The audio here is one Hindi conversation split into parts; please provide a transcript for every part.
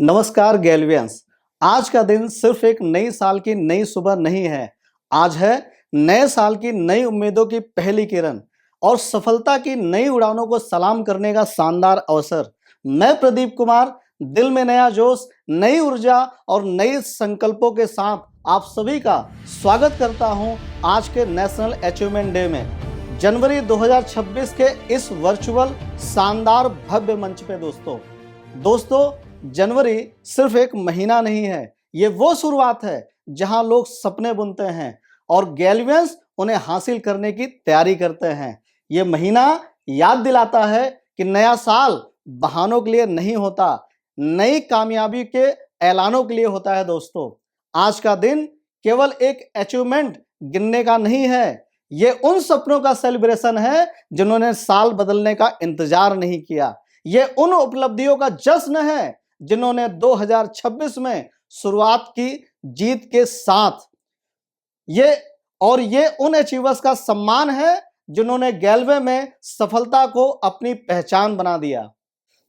नमस्कार गैल्वियंस। आज का दिन सिर्फ एक नई साल की नई सुबह नहीं है। आज है नए साल की नई उम्मीदों की पहली किरण और सफलता की नई उड़ानों को सलाम करने का शानदार अवसर। मैं प्रदीप कुमार दिल में नया जोश, नई ऊर्जा और नए संकल्पों के साथ आप सभी का स्वागत करता हूं आज के नेशनल अचीवमेंट डे में, जनवरी 2026 के इस वर्चुअल शानदार भव्य मंच पे। दोस्तों जनवरी सिर्फ एक महीना नहीं है, ये वो शुरुआत है जहां लोग सपने बुनते हैं और गैल्वियंस उन्हें हासिल करने की तैयारी करते हैं। ये महीना याद दिलाता है कि नया साल बहानों के लिए नहीं होता, नई कामयाबी के ऐलानों के लिए होता है। दोस्तों आज का दिन केवल एक अचीवमेंट गिनने का नहीं है, ये उन सपनों का सेलिब्रेशन है जिन्होंने साल बदलने का इंतजार नहीं किया। ये उन उपलब्धियों का जश्न है जिन्होंने 2026 में शुरुआत की जीत के साथ। ये उन अचीवर्स का सम्मान है जिन्होंने गैल्वे में सफलता को अपनी पहचान बना दिया।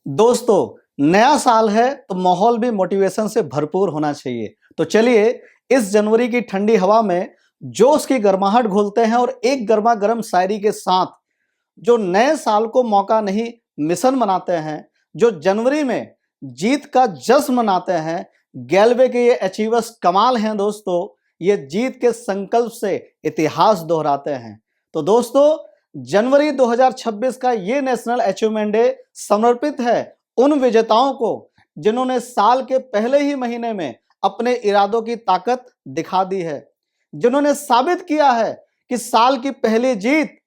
दोस्तों नया साल है तो माहौल भी मोटिवेशन से भरपूर होना चाहिए। तो चलिए इस जनवरी की ठंडी हवा में जोश की गर्माहट घोलते हैं और एक गर्मा गर्म शायरी के साथ जो नए साल को मौका नहीं मिशन मनाते हैं, जो जनवरी में जीत का जश्न मनाते हैं। गैल्वे के ये अचीवर्स कमाल हैं दोस्तों, ये जीत के संकल्प से इतिहास दोहराते हैं। तो दोस्तों जनवरी 2026 का ये नेशनल अचीवमेंट डे समर्पित है उन विजेताओं को जिन्होंने साल के पहले ही महीने में अपने इरादों की ताकत दिखा दी है, जिन्होंने साबित किया है कि साल की पहली जीत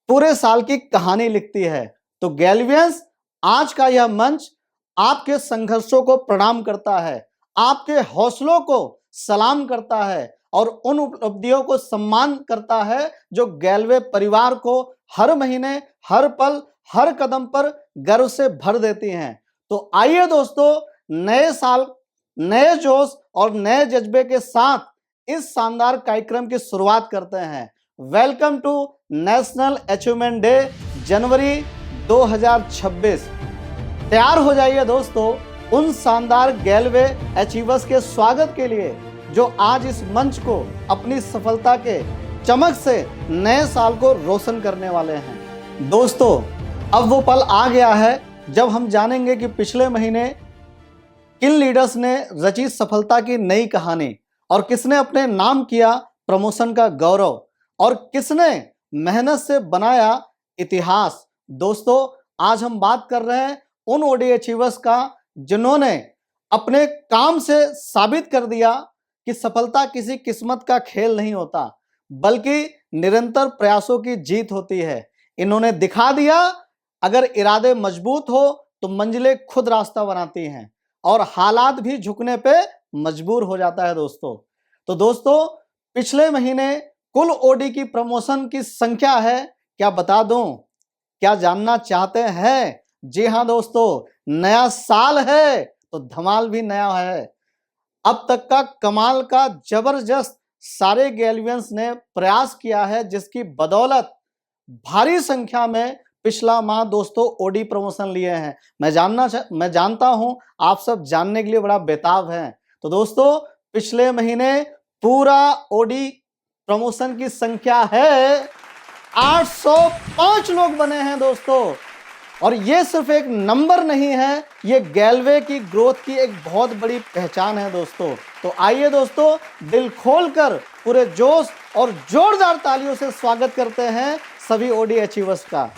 पूरे साल की कहानी लिखती है। तो गैल्वियंस आज का यह मंच आपके संघर्षों को प्रणाम करता है, आपके हौसलों को सलाम करता है और उन उपलब्धियों को सम्मान करता है जो गैल्वे परिवार को हर महीने, हर पल, हर कदम पर गर्व से भर देती हैं। तो आइए दोस्तों नए साल, नए जोश और नए जज्बे के साथ इस शानदार कार्यक्रम की शुरुआत करते हैं। Welcome to national achievement day January 2026। तैयार हो जाइए दोस्तों उन शानदार गैल्वे अचीवर्स के स्वागत के लिए जो आज इस मंच को अपनी सफलता के चमक से नए साल को रोशन करने वाले हैं। दोस्तों अब वो पल आ गया है जब हम जानेंगे कि पिछले महीने किन लीडर्स ने रची सफलता की नई कहानी और किसने अपने नाम किया प्रमोशन का गौरव और किसने मेहनत से बनाया इतिहास। दोस्तों आज हम बात कर रहे हैं उन ओडी अचीवर्स का जिन्होंने अपने काम से साबित कर दिया कि सफलता किसी किस्मत का खेल नहीं होता बल्कि निरंतर प्रयासों की जीत होती है। इन्होंने दिखा दिया अगर इरादे मजबूत हो तो मंजिलें खुद रास्ता बनाती हैं और हालात भी झुकने पे मजबूर हो जाता है। तो दोस्तों पिछले महीने कुल ओडी की प्रमोशन की संख्या है, क्या बता दूं? क्या जानना चाहते हैं? जी हाँ दोस्तों, नया साल है तो धमाल भी नया है। अब तक का कमाल का जबरदस्त सारे गैल्वियंस ने प्रयास किया है जिसकी बदौलत भारी संख्या में पिछला माह दोस्तों ओडी प्रमोशन लिए हैं। मैं जानता हूं आप सब जानने के लिए बड़ा बेताब हैं। तो दोस्तों पिछले महीने पूरा ओडी प्रमोशन की संख्या है 805 लोग बने हैं दोस्तों। और ये सिर्फ एक नंबर नहीं है, ये गैल्वे की ग्रोथ की एक बहुत बड़ी पहचान है दोस्तों। तो आइए दोस्तों दिल खोलकर पूरे जोश और जोरदार तालियों से स्वागत करते हैं सभी ओडी अचीवर्स का।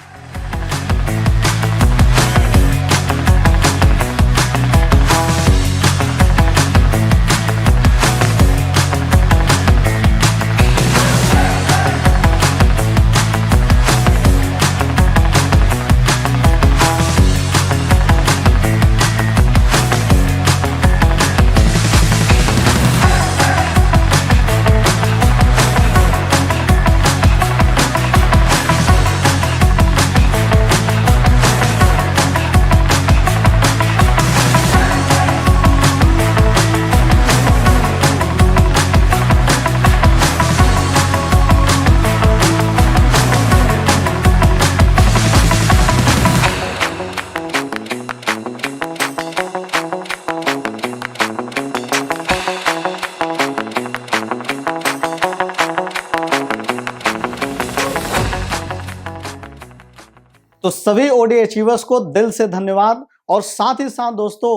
तो सभी ओडी अचीवर्स को दिल से धन्यवाद। और साथ ही साथ दोस्तों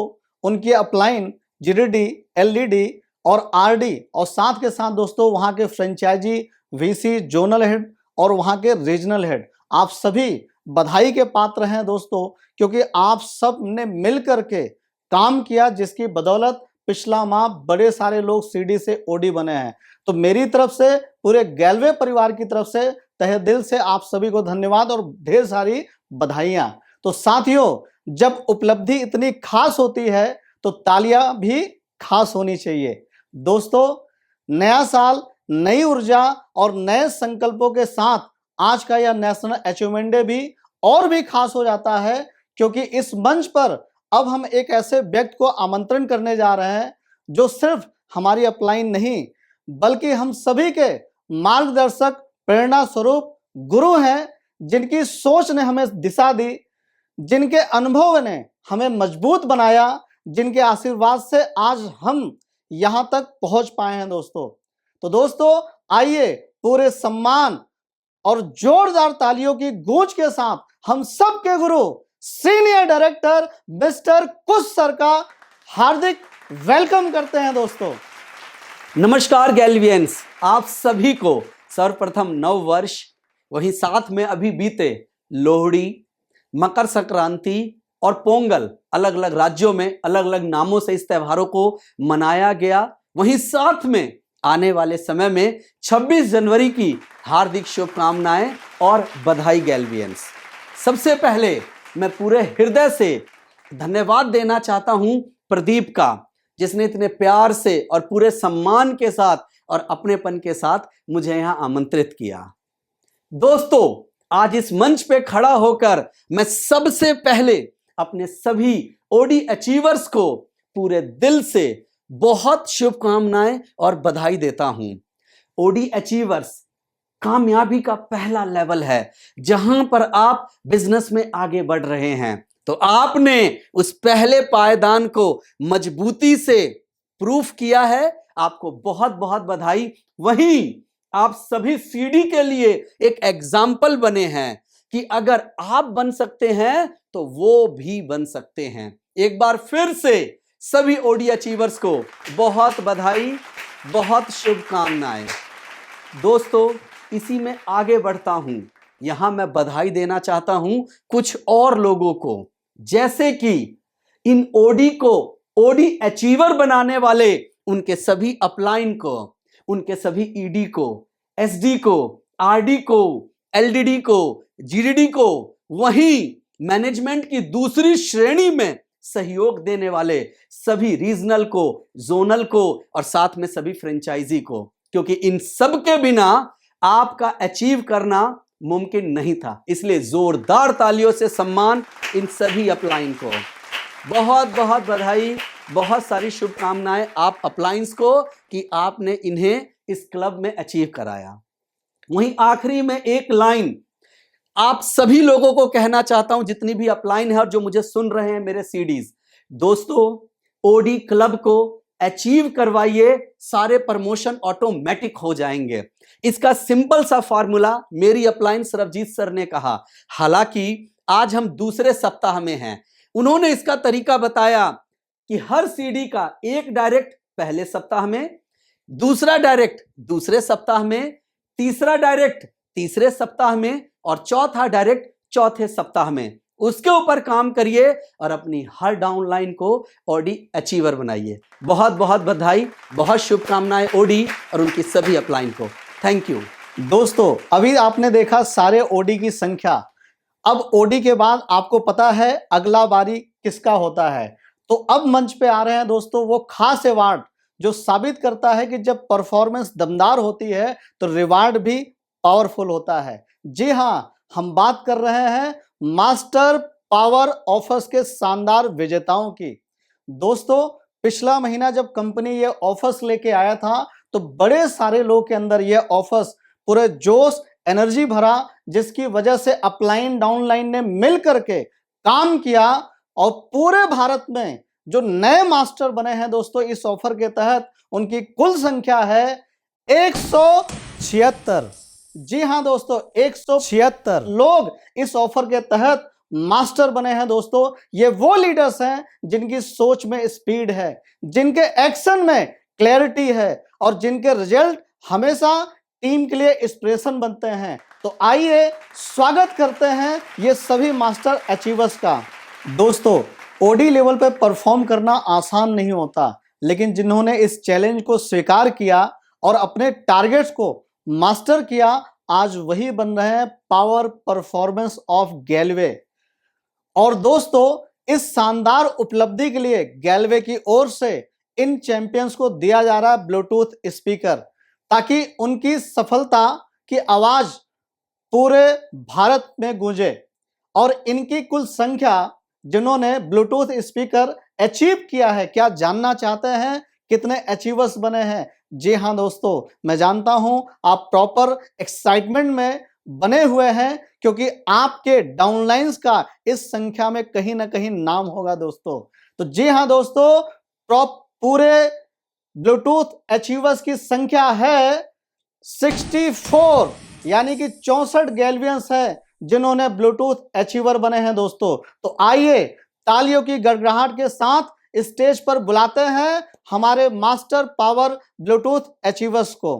उनकी अपलाइन, जीडीडी, एलडीडी और आरडी और साथ के साथ दोस्तों वहां के फ्रेंचाइजी, वीसी, जोनल हेड और वहां के रीजनल हेड, आप सभी बधाई के पात्र हैं दोस्तों, क्योंकि आप सब ने मिल करके काम किया, जिसकी बदौलत पिछला माह बड़े सारे लोग सीडी से ओडी बने हैं। तो मेरी तरफ से, पूरे गैलवे परिवार की तरफ से तहे दिल से आप सभी को धन्यवाद और ढेर सारी बधाइयां। तो साथियों, जब उपलब्धि इतनी खास होती है तो तालियां भी खास होनी चाहिए। दोस्तों, नया साल, नई ऊर्जा और नए संकल्पों के साथ आज का यह नेशनल अचीवमेंट डे भी और भी खास हो जाता है, क्योंकि इस मंच पर अब हम एक ऐसे व्यक्ति को आमंत्रण करने जा रहे हैं जो सिर्फ हमारी अपलाइन नहीं बल्कि हम सभी के मार्गदर्शक, प्रेरणा स्वरूप गुरु हैं, जिनकी सोच ने हमें दिशा दी, जिनके अनुभव ने हमें मजबूत बनाया, जिनके आशीर्वाद से आज हम यहां तक पहुंच पाए हैं दोस्तों। तो दोस्तों आइए पूरे सम्मान और जोरदार तालियों की गूंज के साथ हम सब के गुरु सीनियर डायरेक्टर मिस्टर कुश सर का हार्दिक वेलकम करते हैं दोस्तों। नमस्कार गैल्वियंस, आप सभी को सर्वप्रथम नव वर्ष, वहीं साथ में अभी बीते लोहड़ी, मकर संक्रांति और पोंगल अलग अलग राज्यों में अलग अलग नामों से इस त्योहारों को मनाया गया। वहीं साथ में आने वाले समय में 26 जनवरी की हार्दिक शुभकामनाएं और बधाई गैल्वियंस। सबसे पहले मैं पूरे हृदय से धन्यवाद देना चाहता हूं प्रदीप का, जिसने इतने प्यार से और पूरे सम्मान के साथ और अपनेपन के साथ मुझे यहां आमंत्रित किया। दोस्तों, आज इस मंच पे खड़ा होकर मैं सबसे पहले अपने सभी ओडी अचीवर्स को पूरे दिल से बहुत शुभकामनाएं और बधाई देता हूं। ओडी अचीवर्स कामयाबी का पहला लेवल है, जहां पर आप बिजनेस में आगे बढ़ रहे हैं। तो आपने उस पहले पायदान को मजबूती से प्रूफ किया है, आपको बहुत बहुत बधाई। वहीं आप सभी सीडी के लिए एक एग्जाम्पल बने हैं कि अगर आप बन सकते हैं तो वो भी बन सकते हैं। एक बार फिर से सभी ओडी अचीवर्स को बहुत बधाई, बहुत शुभकामनाएं। दोस्तों, इसी में आगे बढ़ता हूं। यहां मैं बधाई देना चाहता हूं कुछ और लोगों को, जैसे कि इन ओडी को ओडी अचीवर बनाने वाले उनके सभी अपलाइन को, उनके सभी ईडी को, एसडी को, आरडी को, एलडीडी को, जीडीडी को, वहीं मैनेजमेंट की दूसरी श्रेणी में सहयोग देने वाले सभी रीजनल को, जोनल को और साथ में सभी फ्रेंचाइजी को, क्योंकि इन सब के बिना आपका अचीव करना मुमकिन नहीं था। इसलिए जोरदार तालियों से सम्मान इन सभी अपलाइन को। बहुत बहुत बधाई, बहुत सारी शुभकामनाएं आप अपलाइंस को कि आपने इन्हें इस क्लब में अचीव कराया। वहीं आखिरी में एक लाइन आप सभी लोगों को कहना चाहता हूं, जितनी भी अपलाइन है और जो मुझे सुन रहे हैं मेरे सीडीज, दोस्तों ओडी क्लब को अचीव करवाइए, सारे प्रमोशन ऑटोमेटिक हो जाएंगे। इसका सिंपल सा फार्मूला मेरी अपलाइन सरबजीत सर ने कहा। हालांकि आज हम दूसरे सप्ताह में हैं, उन्होंने इसका तरीका बताया कि हर सीडी का एक डायरेक्ट पहले सप्ताह में, दूसरा डायरेक्ट दूसरे सप्ताह में, तीसरा डायरेक्ट तीसरे सप्ताह में और चौथा डायरेक्ट चौथे सप्ताह में। उसके ऊपर काम करिए और अपनी हर डाउनलाइन को ओडी अचीवर बनाइए। बहुत बहुत बधाई, बहुत शुभकामनाएं ओडी और उनकी सभी अपलाइन को। Thank you. दोस्तों, अभी आपने देखा सारे ओडी की संख्या। अब ओडी के बाद आपको पता है अगला बारी किसका होता है। तो अब मंच पे आ रहे हैं दोस्तों वो खास अवार्ड जो साबित करता है कि जब परफॉर्मेंस दमदार होती है तो रिवार्ड भी पावरफुल होता है। जी हाँ, हम बात कर रहे हैं मास्टर पावर ऑफर्स के शानदार विजेताओं की। दोस्तों, पिछला महीना जब कंपनी ये ऑफर्स लेके आया था तो बड़े सारे लोग के अंदर ये ऑफर्स पूरे जोश, एनर्जी भरा, जिसकी वजह से अपलाइन डाउनलाइन ने मिल करके काम किया और पूरे भारत में जो नए मास्टर बने हैं दोस्तों इस ऑफर के तहत, उनकी कुल संख्या है 176। जी हाँ दोस्तों, 176 लोग इस ऑफर के तहत मास्टर बने हैं दोस्तों। ये वो लीडर्स हैं जिनकी सोच में स्पीड है, जिनके एक्शन में क्लैरिटी है और जिनके रिजल्ट हमेशा टीम के लिए इंस्पिरेशन बनते हैं। तो आइए स्वागत करते हैं ये सभी मास्टर अचीवर्स का। दोस्तों, ओडी लेवल पे परफॉर्म करना आसान नहीं होता, लेकिन जिन्होंने इस चैलेंज को स्वीकार किया और अपने टारगेट्स को मास्टर किया, आज वही बन रहे हैं पावर परफॉर्मेंस ऑफ गैलवे। और दोस्तों, इस शानदार उपलब्धि के लिए गैलवे की ओर से इन चैंपियंस को दिया जा रहा है ब्लूटूथ स्पीकर, ताकि उनकी सफलता की आवाज पूरे भारत में गूंजे। और इनकी कुल संख्या जिन्होंने ब्लूटूथ स्पीकर अचीव किया है, क्या जानना चाहते हैं कितने अचीवर्स बने हैं? जी हाँ दोस्तों, मैं जानता हूं आप प्रॉपर एक्साइटमेंट में बने हुए हैं, क्योंकि आपके डाउनलाइंस का इस संख्या में कहीं ना कहीं नाम होगा दोस्तों। तो जी हाँ दोस्तों, पूरे ब्लूटूथ अचीवर्स की संख्या है 64, यानी कि 64 गैल्वियंस है जिन्होंने ब्लूटूथ अचीवर बने हैं दोस्तों। तो आइए तालियों की गड़गड़ाहट के साथ स्टेज पर बुलाते हैं हमारे मास्टर पावर ब्लूटूथ अचीवर्स को।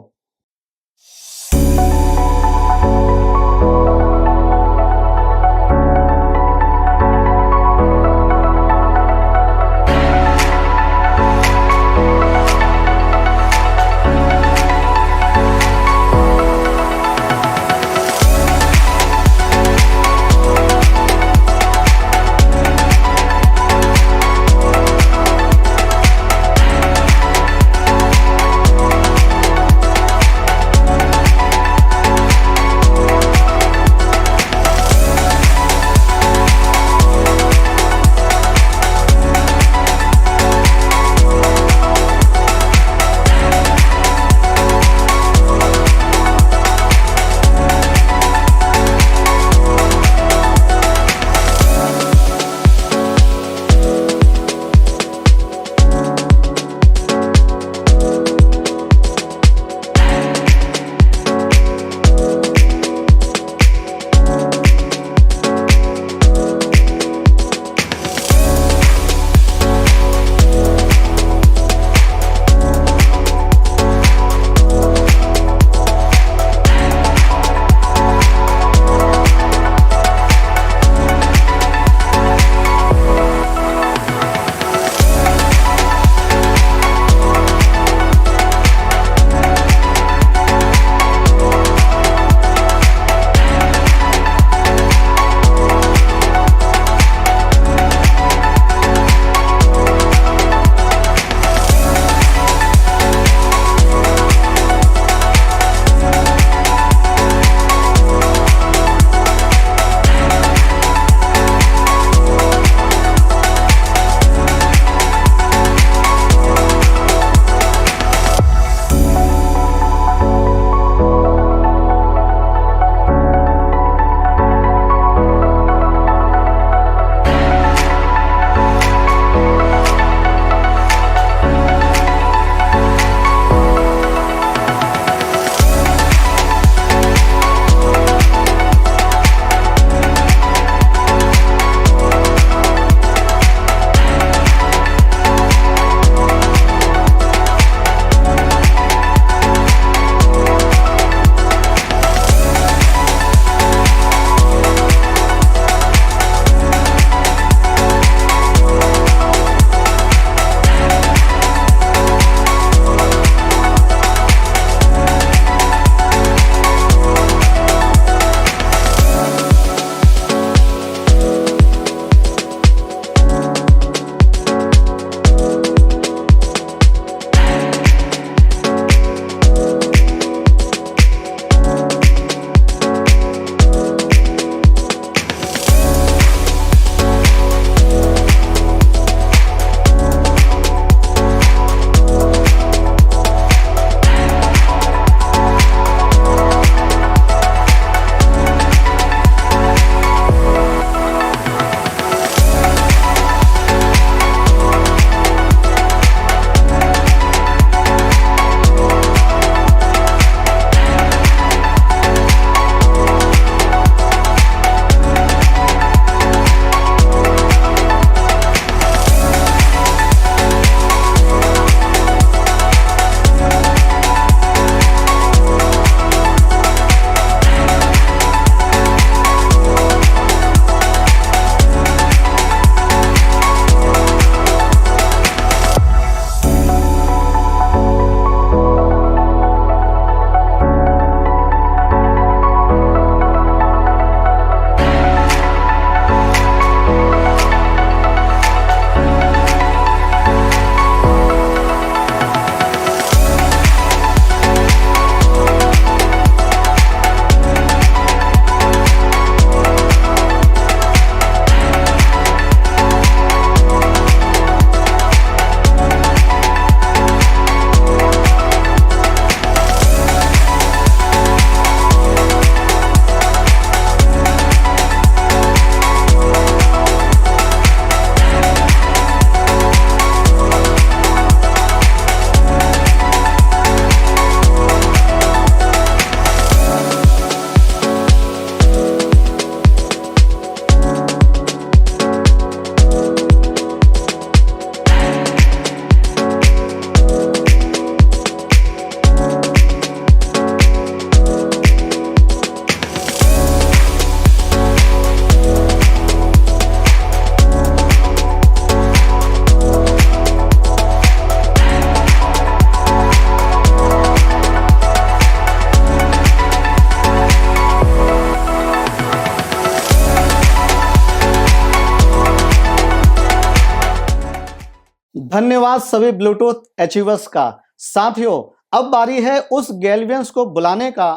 धन्यवाद सभी ब्लूटूथ अचीवर्स का। साथियों, अब बारी है उस गैल्वियंस को बुलाने का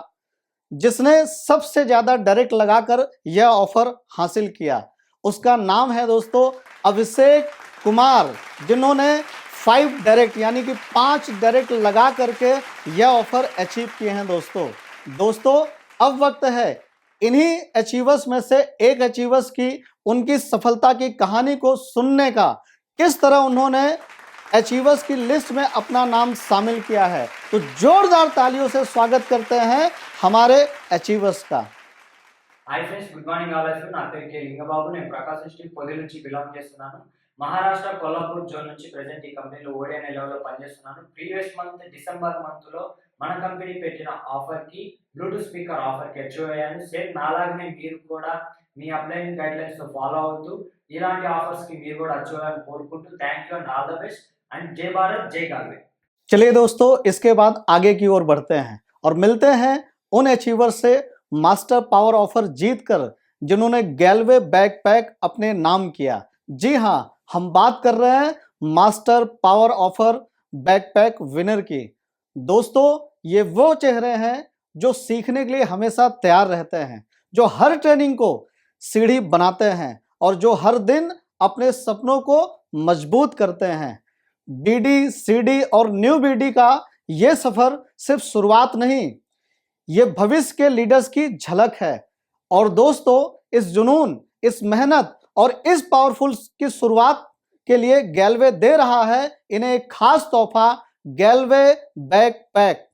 जिसने सबसे ज्यादा डायरेक्ट लगाकर यह ऑफर हासिल किया। उसका नाम है दोस्तों अभिषेक कुमार, जिन्होंने 5 डायरेक्ट यानी कि 5 डायरेक्ट लगा करके यह ऑफर अचीव किए हैं। दोस्तों अब वक्त है इन्हीं अचीवर्स में से एक अचीवर्स की उनकी सफलता की कहानी को सुनने का, किस तरह उन्होंने अचीवर्स की लिस्ट में अपना नाम शामिल किया है। तो जोरदार तालियों से स्वागत करते हैं हमारे अचीवर्स का। Hi friends, good morning all of you. నా పేరు కే లింగబాబు. నేను ప్రకాశం డిస్ట్రిక్ట్ పొదిలి నుంచి బిలాంగ్ చేస్తున్నాను. మహారాష్ట్ర కొల్లాపూర్ జోన్ నుంచి ప్రెజెంట్ ఈ కంపెనీలో ఓడిఎన్ లెవెల్లో పనిచేస్తున్నాను. ప్రీవియస్ మంత్ డిసెంబర్ మంత్లో మన కంపెనీ పెట్టిన ఆఫర్కి బ్లూటూత్ స్పీకర్ ఆఫర్కి అచీవ్ అయ్యాను. సేమ్ నాలాగనే మీరు కూడా మీ అప్లైన్ గైడ్లైన్స్ ఫాలో అవుతూ ఇలాంటి ఆఫర్స్కి మీరు కూడా అచీవ్ అవ్వాలని కోరుకుంటూ thank you and all the best and జై భారత్ జై గాల్వే. चलिए दोस्तों, इसके बाद आगे की ओर बढ़ते हैं और मिलते हैं उन अचीवर से मास्टर पावर ऑफर जीतकर जिन्होंने गैल्वे बैकपैक अपने नाम किया। जी हाँ, हम बात कर रहे हैं master power offer backpack winner की। दोस्तों, ये वो चेहरे हैं जो सीखने के लिए हमेशा तैयार रहते हैं, जो हर ट्रेनिंग को सीढ़ी बनाते हैं और जो हर दिन अपने सपनों को मजबूत करते हैं। बीडी, सीडी और न्यू बीडी का ये सफर सिर्फ शुरुआत नहीं, ये भविष्य के लीडर्स की झलक है। और दोस्तों, इस जुनून, इस मेहनत और इस पावरफुल की शुरुआत के लिए गैल्वे दे रहा है इन्हें एक खास तोहफा, गैल्वे बैकपैक।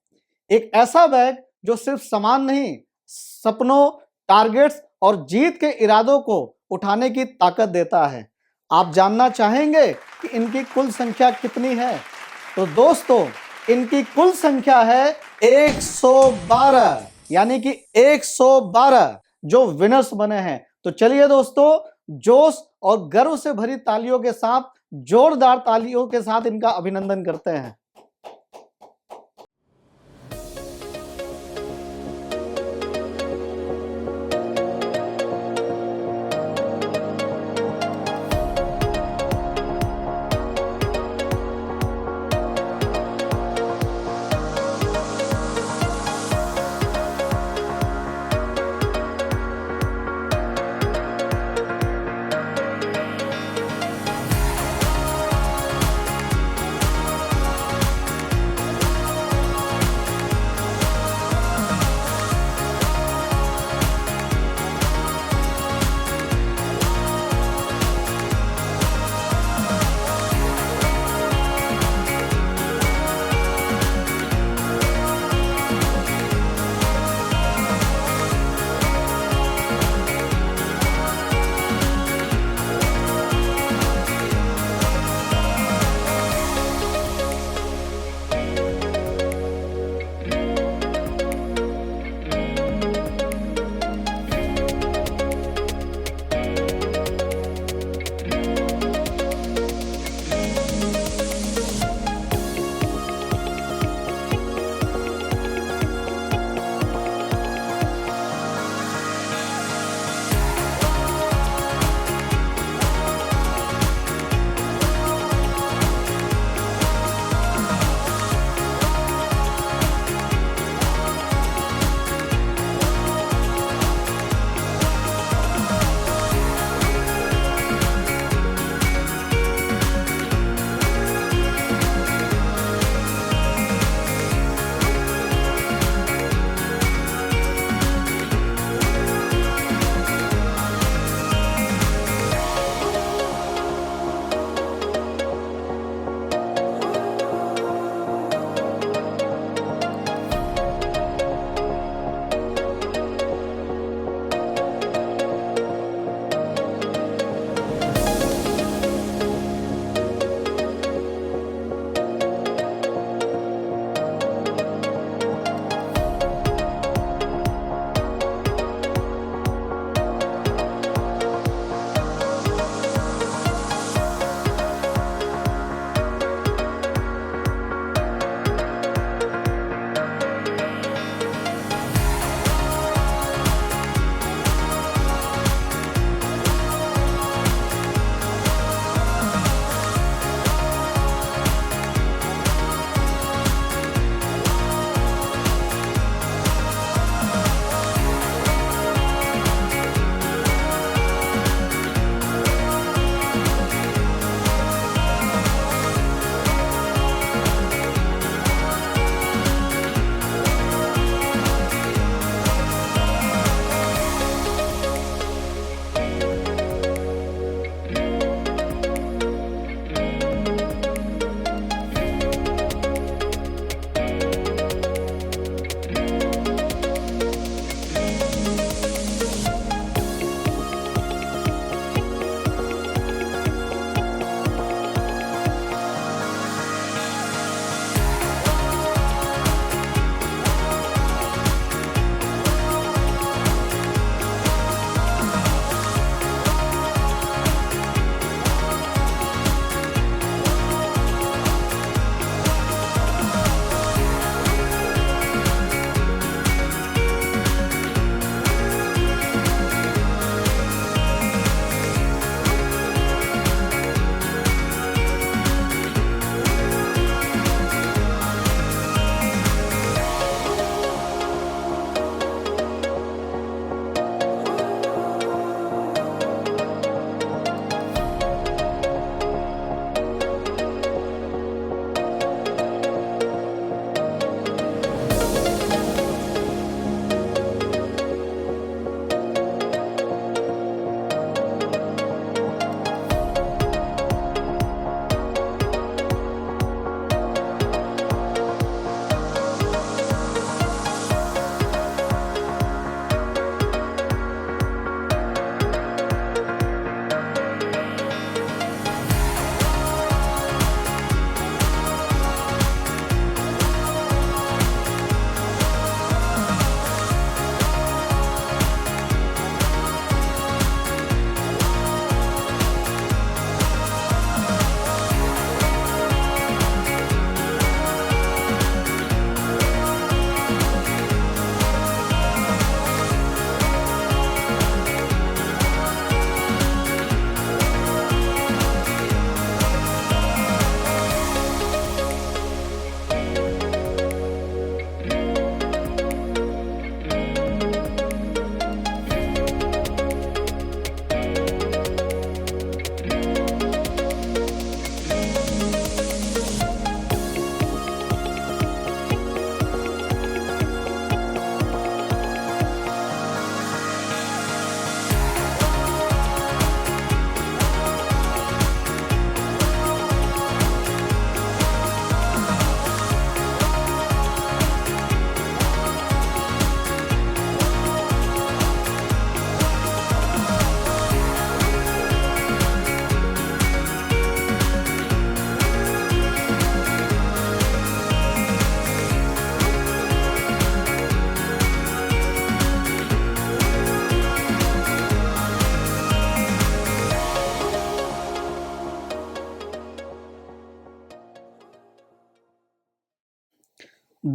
एक ऐसा बैग जो सिर्फ सामान नहीं, सपनों, टारगेट्स और जीत के इरादों को उठाने की ताकत देता है। आप जानना चाहेंगे कि इनकी कुल संख्या कितनी है? तो दोस्तों, इनकी कुल संख्या है 112, यानी कि 112 जो विनर्स बने हैं। तो चलिए दोस्तों, जोश और गर्व से भरी तालियों के साथ, जोरदार तालियों के साथ इनका अभिनंदन करते हैं।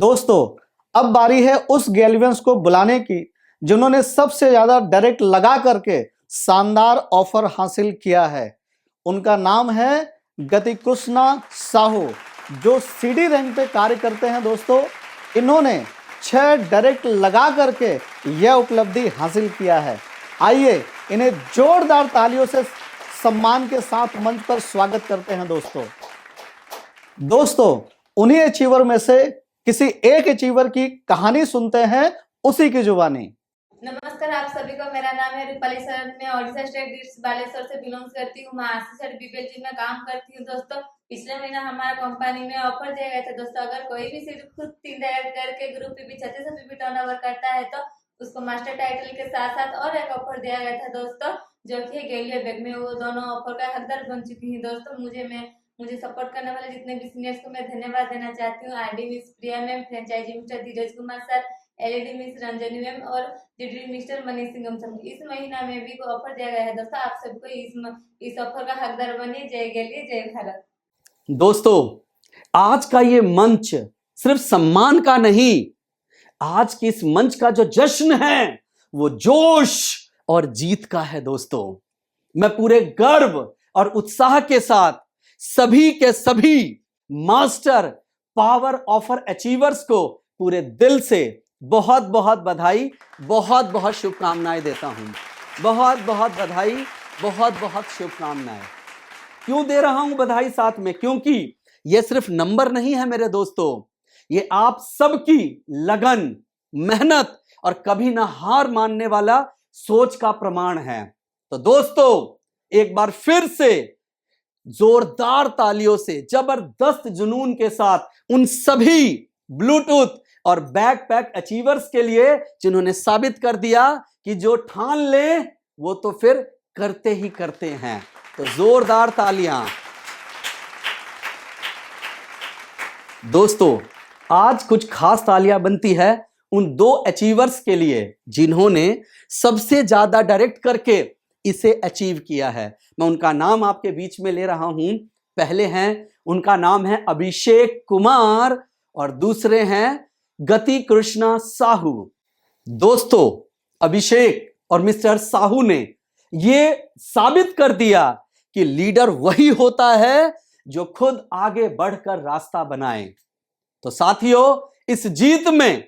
दोस्तों अब बारी है उस गैल्वियंस को बुलाने की जिन्होंने सबसे ज्यादा डायरेक्ट लगा करके शानदार ऑफर हासिल किया है। उनका नाम है गतिकृष्णा साहू, जो सीडी रैंक पे कार्य करते हैं। दोस्तों इन्होंने 6 डायरेक्ट लगा करके यह उपलब्धि हासिल किया है। आइए इन्हें जोरदार तालियों से सम्मान के साथ मंच पर स्वागत करते हैं। दोस्तों उन्हीं अचीवर में से किसी एक अचीवर की कहानी सुनते हैं उसी की जुबानी। नमस्कार आप सभी को, मेरा नाम है रूपाली शरण। मैं ओडिशा स्टेट डिस्ट्रिक्ट बालेश्वर से बिलोंग करती हूँ। मैं आरसी बीपीएल जी में काम करती हूँ। दोस्तों पिछले महीना हमारा कंपनी में ऑफर दिया गया था। दोस्तों अगर कोई भी सिर्फ खुद 3 डायरेक्ट करके ग्रुप पीबी 36 पीबी टर्नओवर करता है तो उसको मास्टर टाइटल के साथ साथ और एक ऑफर दिया गया था दोस्तों, जो कि गैलियो बैग में। वो दोनों ऑफर का हकदार बन चुकी है। दोस्तों मुझे सपोर्ट करने वाले जितने भी सीनियर्स को मैं धन्यवाद देना चाहती हूँ। RD miss Priya ma'am, franchisee mister Dheeraj Kumar sir, LED miss Ranjani ma'am और DD mister Manish Singh sir. इस महीना में भी ऑफर दिया गया है। दोस्तों आप सबको इस ऑफर का हकदार बनिए। जय गैलियो, जय भारत। दोस्तों आज का ये मंच सिर्फ सम्मान का नहीं, आज की इस मंच का जो जश्न है वो जोश और जीत का है। दोस्तों मैं पूरे गर्व और उत्साह के साथ सभी के सभी मास्टर पावर ऑफर अचीवर्स को पूरे दिल से बहुत बहुत बधाई, बहुत बहुत शुभकामनाएं देता हूं। बहुत बहुत बधाई, बहुत बहुत शुभकामनाएं। क्यों दे रहा हूं बधाई साथ में? क्योंकि यह सिर्फ नंबर नहीं है मेरे दोस्तों, ये आप सबकी लगन, मेहनत और कभी ना हार मानने वाला सोच का प्रमाण है। तो दोस्तों एक बार फिर से जोरदार तालियों से, जबरदस्त जुनून के साथ उन सभी ब्लूटूथ और बैकपैक अचीवर्स के लिए जिन्होंने साबित कर दिया कि जो ठान ले वो तो फिर करते ही करते हैं। तो जोरदार तालियां। दोस्तों आज कुछ खास तालियां बनती है उन 2 अचीवर्स के लिए जिन्होंने सबसे ज्यादा डायरेक्ट करके इसे अचीव किया है। मैं उनका नाम आपके बीच में ले रहा हूं। पहले हैं, उनका नाम है अभिषेक कुमार और दूसरे हैं गतिकृष्णा साहू। दोस्तों अभिषेक और मिस्टर साहू ने ये साबित कर दिया कि लीडर वही होता है जो खुद आगे बढ़कर रास्ता बनाए। तो साथियों इस जीत में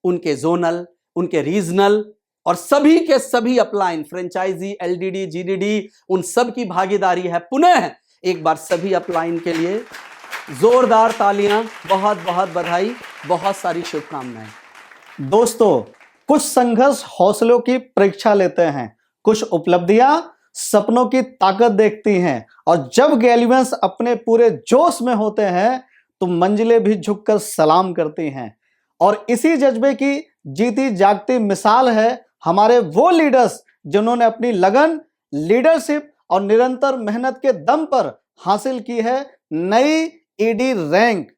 उनके जोनल, उनके रीजनल और सभी के सभी अपलाइन, फ्रेंचाइजी, एलडीडी, जीडीडी, उन सब की भागीदारी है। पुनः एक बार सभी अपलाइन के लिए जोरदार तालियां, बहुत बहुत बधाई, बहुत सारी शुभकामनाएं। दोस्तों कुछ संघर्ष हौसलों की परीक्षा लेते हैं, कुछ उपलब्धियां सपनों की ताकत देखती हैं, और जब गैलियंस अपने पूरे जोश में होते हैं तो मंजिलें भी झुककर सलाम करती हैं। और इसी जज्बे की जीती जागती मिसाल है हमारे वो लीडर्स जिन्होंने अपनी लगन, लीडरशिप और निरंतर मेहनत के दम पर हासिल की है नई ईडी रैंक।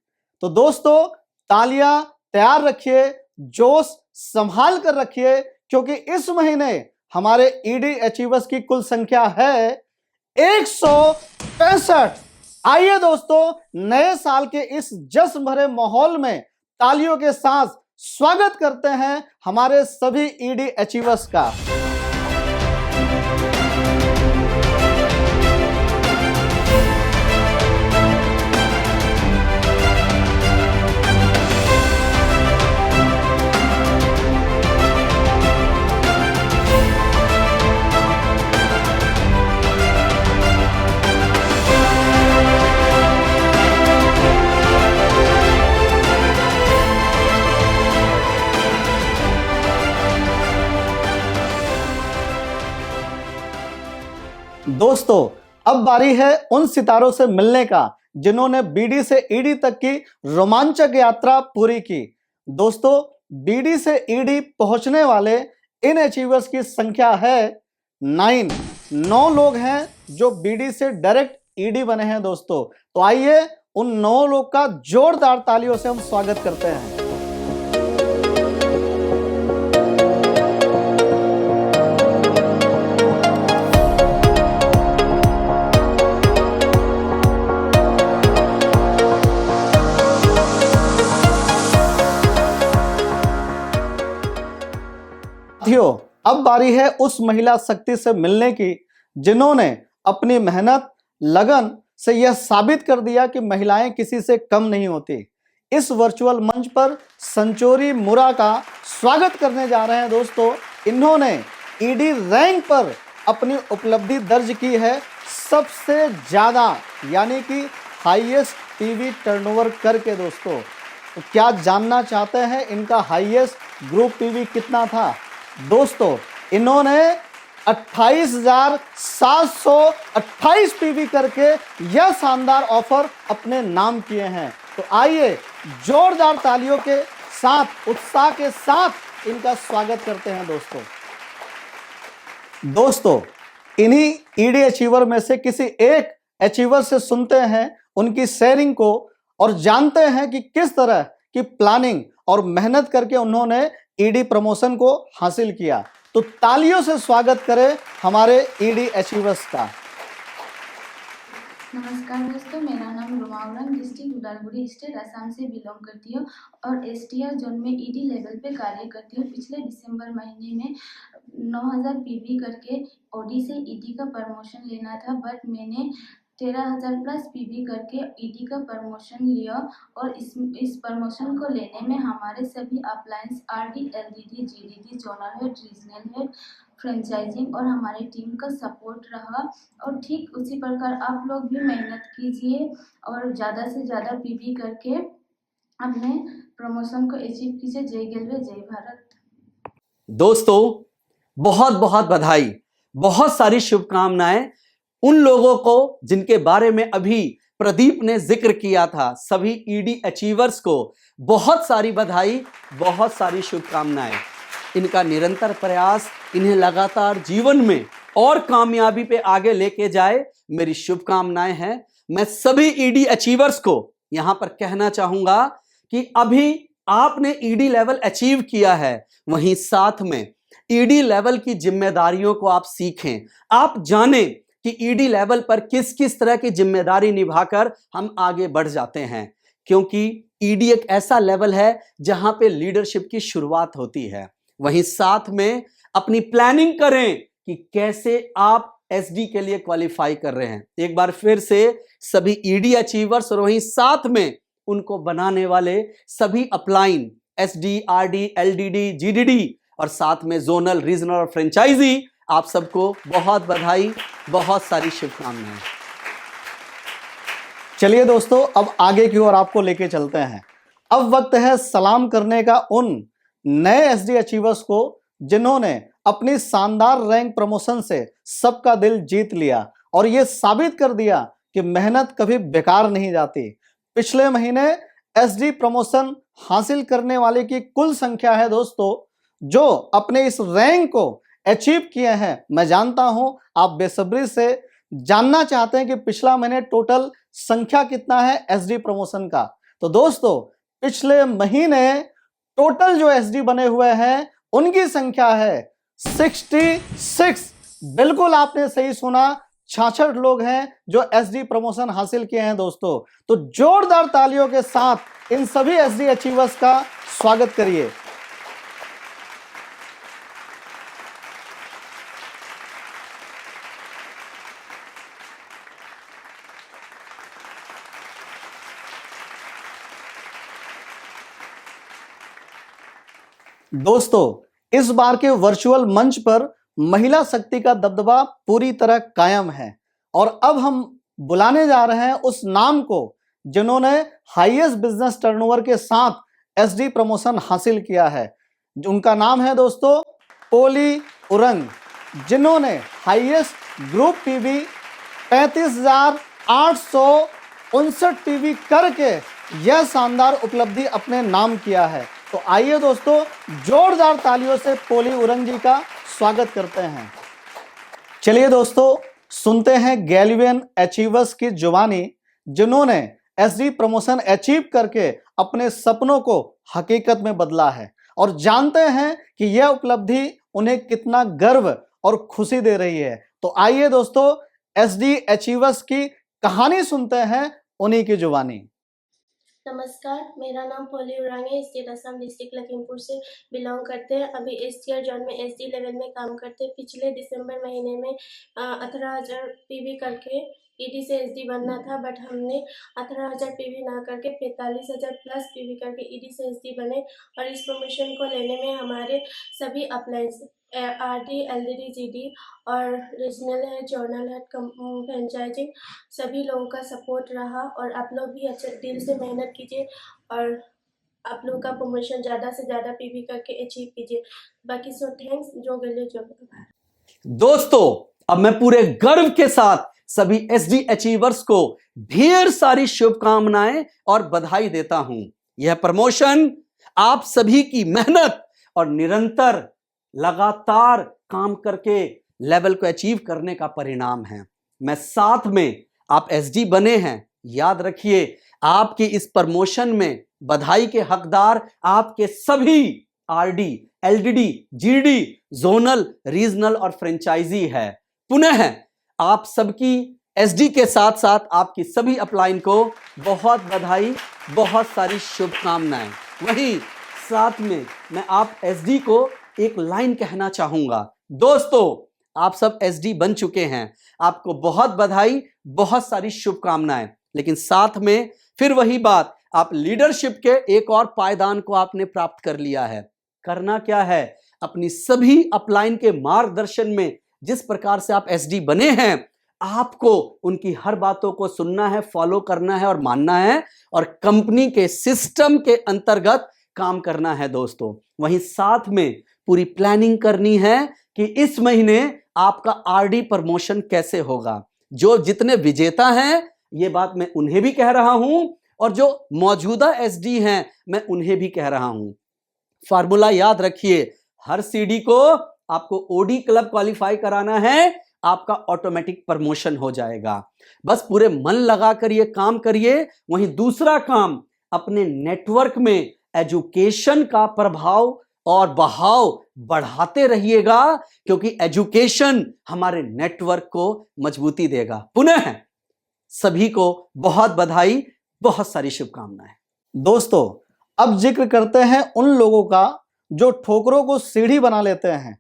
तो दोस्तों तालियां तैयार रखिए, जोश संभाल कर रखिए, क्योंकि इस महीने हमारे ईडी अचीवर्स की कुल संख्या है 165। आइए दोस्तों नए साल के इस जश्न भरे माहौल में तालियों के साथ स्वागत करते हैं हमारे सभी ईडी अचीवर्स का। दोस्तों अब बारी है उन सितारों से मिलने का जिन्होंने बीडी से ईडी तक की रोमांचक यात्रा पूरी की। दोस्तों बीडी से ईडी पहुंचने वाले इन अचीवर्स की संख्या है 9 लोग हैं जो बीडी से डायरेक्ट ईडी बने हैं। दोस्तों तो आइए उन 9 लोग का जोरदार तालियों से हम स्वागत करते हैं। साथियों, अब बारी है उस महिला शक्ति से मिलने की जिन्होंने अपनी मेहनत, लगन से यह साबित कर दिया कि महिलाएं किसी से कम नहीं होती। इस वर्चुअल मंच पर संचोरी मुरा का स्वागत करने जा रहे हैं दोस्तों। इन्होंने ईडी रैंक पर अपनी उपलब्धि दर्ज की है, सबसे ज्यादा यानी कि हाईएस्ट पीवी टर्नओवर करके दोस्तों। तो क्या जानना चाहते हैं इनका हाईएस्ट ग्रुप पीवी कितना था? दोस्तों, इन्होंने 28,728 पीवी करके यह शानदार ऑफर अपने नाम किए हैं। तो आइए जोरदार तालियों के साथ, उत्साह के साथ इनका स्वागत करते हैं दोस्तों। दोस्तों, इन्हीं ईडी अचीवर में से किसी एक अचीवर से सुनते हैं उनकी शेयरिंग को और जानते हैं कि किस तरह की प्लानिंग और मेहनत करके उन्होंने ईडी प्रमोशन को हासिल किया। तो तालियों से स्वागत करें हमारे ईडी अचीवर्स का। नमस्कार दोस्तों, मेरा नाम रुमा उरंग, डिस्ट्रिक्ट उदालगुड़ी स्टेट असम से बिलोंग करती हूँ और एसटीआर जोन में ईडी लेवल पे कार्य करती हूँ। पिछले दिसंबर महीने में 9000 पीवी करके ओडी से ईडी का प्रमोशन लेना था, बट मैंने 13,000 प्लस पीवी करके ईडी का प्रमोशन लिया और इस प्रमोशन को लेने में हमारे सभी appliance RD, LDD, GDD, zonal head, regional head, franchising और हमारी टीम का सपोर्ट रहा। और ठीक उसी प्रकार आप लोग भी मेहनत कीजिए और ज़्यादा से ज़्यादा पीवी करके अपने प्रमोशन को अचीव कीजिए। जय गेलवे, जय भारत। दोस्तों, बहुत बहुत बधाई, बहुत सारी शुभकामनाएं उन लोगों को जिनके बारे में अभी प्रदीप ने जिक्र किया था। सभी ईडी अचीवर्स को बहुत सारी बधाई, बहुत सारी शुभकामनाएं। इनका निरंतर प्रयास इन्हें लगातार जीवन में और कामयाबी पे आगे लेके जाए, मेरी शुभकामनाएं हैं। मैं सभी ईडी अचीवर्स को यहां पर कहना चाहूंगा कि अभी आपने ईडी लेवल अचीव किया है, वहीं साथ में ईडी लेवल की जिम्मेदारियों को आप सीखें, आप जानें कि ईडी लेवल पर किस किस तरह की जिम्मेदारी निभाकर हम आगे बढ़ जाते हैं। क्योंकि ईडी एक ऐसा लेवल है जहां पे लीडरशिप की शुरुआत होती है। वहीं साथ में अपनी प्लानिंग करें कि कैसे आप एसडी के लिए क्वालिफाई कर रहे हैं। एक बार फिर से सभी ईडी अचीवर्स और वहीं साथ में उनको बनाने वाले सभी अपलाइन एसडी, आरडी, एलडीडी, जीडीडी और साथ में जोनल, रीजनल और फ्रेंचाइजी, आप सबको बहुत बधाई, बहुत सारी शुभकामनाएं। चलिए दोस्तों, अब आगे की ओर आपको लेके चलते हैं। अब वक्त है सलाम करने का उन नए एसडी अचीवर्स को जिन्होंने अपनी शानदार रैंक प्रमोशन से सबका दिल जीत लिया और यह साबित कर दिया कि मेहनत कभी बेकार नहीं जाती। पिछले महीने एसडी प्रमोशन हासिल करने वाले की कुल संख्या है दोस्तों जो अपने इस रैंक को अचीव किए हैं। मैं जानता हूं आप बेसब्री से जानना चाहते हैं कि पिछला महीने टोटल संख्या कितना है एसडी प्रमोशन का। तो दोस्तों, पिछले महीने टोटल जो एसडी बने हुए हैं उनकी संख्या है 66। बिल्कुल आपने सही सुना, 66 लोग हैं जो एसडी प्रमोशन हासिल किए हैं दोस्तों। तो जोरदार तालियों के साथ इन सभी एसडी अचीवर्स का स्वागत करिए। दोस्तों, इस बार के वर्चुअल मंच पर महिला शक्ति का दबदबा पूरी तरह कायम है और अब हम बुलाने जा रहे हैं उस नाम को जिन्होंने हाईएस्ट बिजनेस टर्नओवर के साथ एसडी प्रमोशन हासिल किया है। उनका नाम है दोस्तों पोली उरंग, जिन्होंने हाईएस्ट ग्रुप पीवी 35,859 पीवी करके यह शानदार उपलब्धि अपने नाम किया है। तो आइए दोस्तों, जोरदार तालियों से पोली उरंग जी का स्वागत करते हैं। चलिए दोस्तों, सुनते हैं गैल्वियन अचीवर्स की जुबानी जिन्होंने एसडी प्रमोशन अचीव करके अपने सपनों को हकीकत में बदला है और जानते हैं कि यह उपलब्धि उन्हें कितना गर्व और खुशी दे रही है। तो आइए दोस्तों, एसडी अचीवर्स की कहानी सुनते हैं उन्हीं की जुबानी। नमस्कार, मेरा नाम पॉली उरांगे स्टेट असम डिस्ट्रिक्ट लखीमपुर से बिलोंग करते हैं। अभी एसटीआर जोन में एसडी लेवल में काम करते हैं। पिछले दिसंबर महीने में 18,000 पीवी करके ईडी से एसडी बनना था, बट हमने 18,000 पीवी ना करके 45,000 प्लस पीवी करके ईडी से एसडी बने। और इस प्रमोशन को लेने में हमारे सभी अप्लायंस आरडी, एलडीडी, जीडी और रीजनल है, जर्नल है, फ्रेंचाइजिंग सभी लोगों का सपोर्ट रहा। और आप लोग भी अच्छे दिल से मेहनत कीजिए और आप लोग का प्रमोशन ज़्यादा से ज़्यादा पीवी करके अचीव कीजिए। बाकी सो थैंक्स जो गले जो। दोस्तों, अब मैं पूरे गर्व के साथ सभी एसडी अचीवर्स को ढेर सारी शुभकामनाएं और बधाई देता हूं। यह प्रमोशन आप सभी की मेहनत और निरंतर लगातार काम करके लेवल को अचीव करने का परिणाम है। मैं साथ में आप एसडी बने हैं, याद रखिए आपकी इस प्रमोशन में बधाई के हकदार आपके सभी आरडी, एलडीडी, जीडी, जोनल, रीजनल और फ्रेंचाइजी है। पुनः आप सबकी एसडी के साथ साथ आपकी सभी अपलाइन को बहुत बधाई, बहुत सारी शुभकामनाएं। वहीं साथ में मैं आप एसडी को एक लाइन कहना चाहूंगा। दोस्तों, आप सब एसडी बन चुके हैं, आपको बहुत बधाई, बहुत सारी शुभकामनाएं। लेकिन साथ में फिर वही बात, आप लीडरशिप के एक और पायदान को आपने प्राप्त कर लिया है। करना क्या है, अपनी सभी अपलाइन के मार्गदर्शन में जिस प्रकार से आप एसडी बने हैं, आपको उनकी हर बातों को सुनना है, फॉलो करना है और मानना है और कंपनी के सिस्टम के अंतर्गत काम करना है। दोस्तों, वहीं साथ में पूरी प्लानिंग करनी है कि इस महीने आपका आरडी प्रमोशन कैसे होगा। जो जितने विजेता हैं, ये बात मैं उन्हें भी कह रहा हूं और जो मौजूदा एसडी हैं मैं उन्हें भी कह रहा हूं। फार्मूला याद रखिए, हर सीडी को आपको ओडी क्लब क्वालिफाई कराना है, आपका ऑटोमेटिक प्रमोशन हो जाएगा। बस पूरे मन लगाकर ये काम करिए। वहीं दूसरा काम, अपने नेटवर्क में एजुकेशन का प्रभाव और बहाव बढ़ाते रहिएगा, क्योंकि एजुकेशन हमारे नेटवर्क को मजबूती देगा। पुनः सभी को बहुत बधाई, बहुत सारी शुभकामनाएं। दोस्तों, अब जिक्र करते हैं उन लोगों का जो ठोकरों को सीढ़ी बना लेते हैं,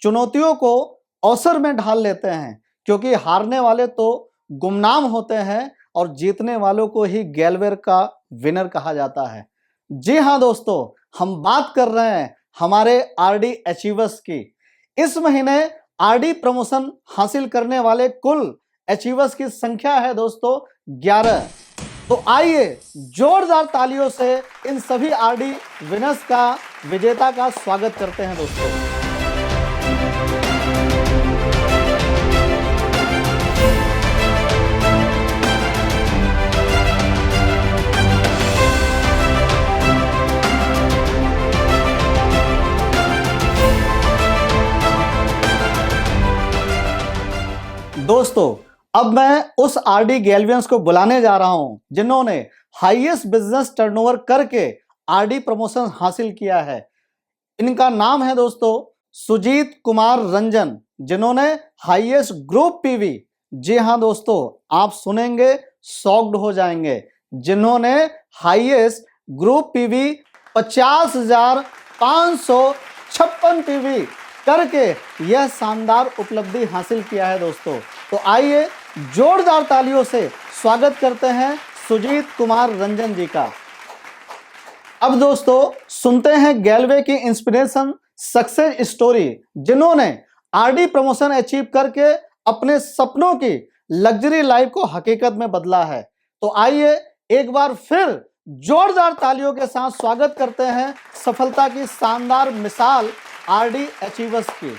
चुनौतियों को अवसर में ढाल लेते हैं, क्योंकि हारने वाले तो गुमनाम होते हैं और जीतने वालों को ही गैल्वेर का विनर कहा जाता है। जी हाँ दोस्तों, हम बात कर रहे हैं हमारे आरडी अचीवर्स की। इस महीने आरडी प्रमोशन हासिल करने वाले कुल अचीवर्स की संख्या है दोस्तों 11। तो आइए जोरदार तालियों से इन सभी आरडी विनर्स का, विजेता का स्वागत करते हैं दोस्तों। दोस्तों, अब मैं उस आरडी गैल्वियंस को बुलाने जा रहा हूं जिन्होंने हाईएस्ट बिजनेस टर्नओवर करके आरडी प्रमोशन हासिल किया है। इनका नाम है दोस्तों सुजीत कुमार रंजन, जिन्होंने हाईएस्ट ग्रुप पीवी, जी हां दोस्तों, आप सुनेंगे शॉक्ड हो जाएंगे, जिन्होंने हाईएस्ट ग्रुप पीवी 50,556 पीवी करके यह शानदार उपलब्धि हासिल किया है दोस्तों। तो आइए जोरदार तालियों से स्वागत करते हैं सुजीत कुमार रंजन जी का। अब दोस्तों सुनते हैं गैल्वे की इंस्पिरेशन सक्सेस स्टोरी, जिन्होंने आरडी प्रमोशन अचीव करके अपने सपनों की लग्जरी लाइफ को हकीकत में बदला है। तो आइए एक बार फिर जोरदार तालियों के साथ स्वागत करते हैं सफलता की शानदार मिसाल आरडी अचीवर्स की।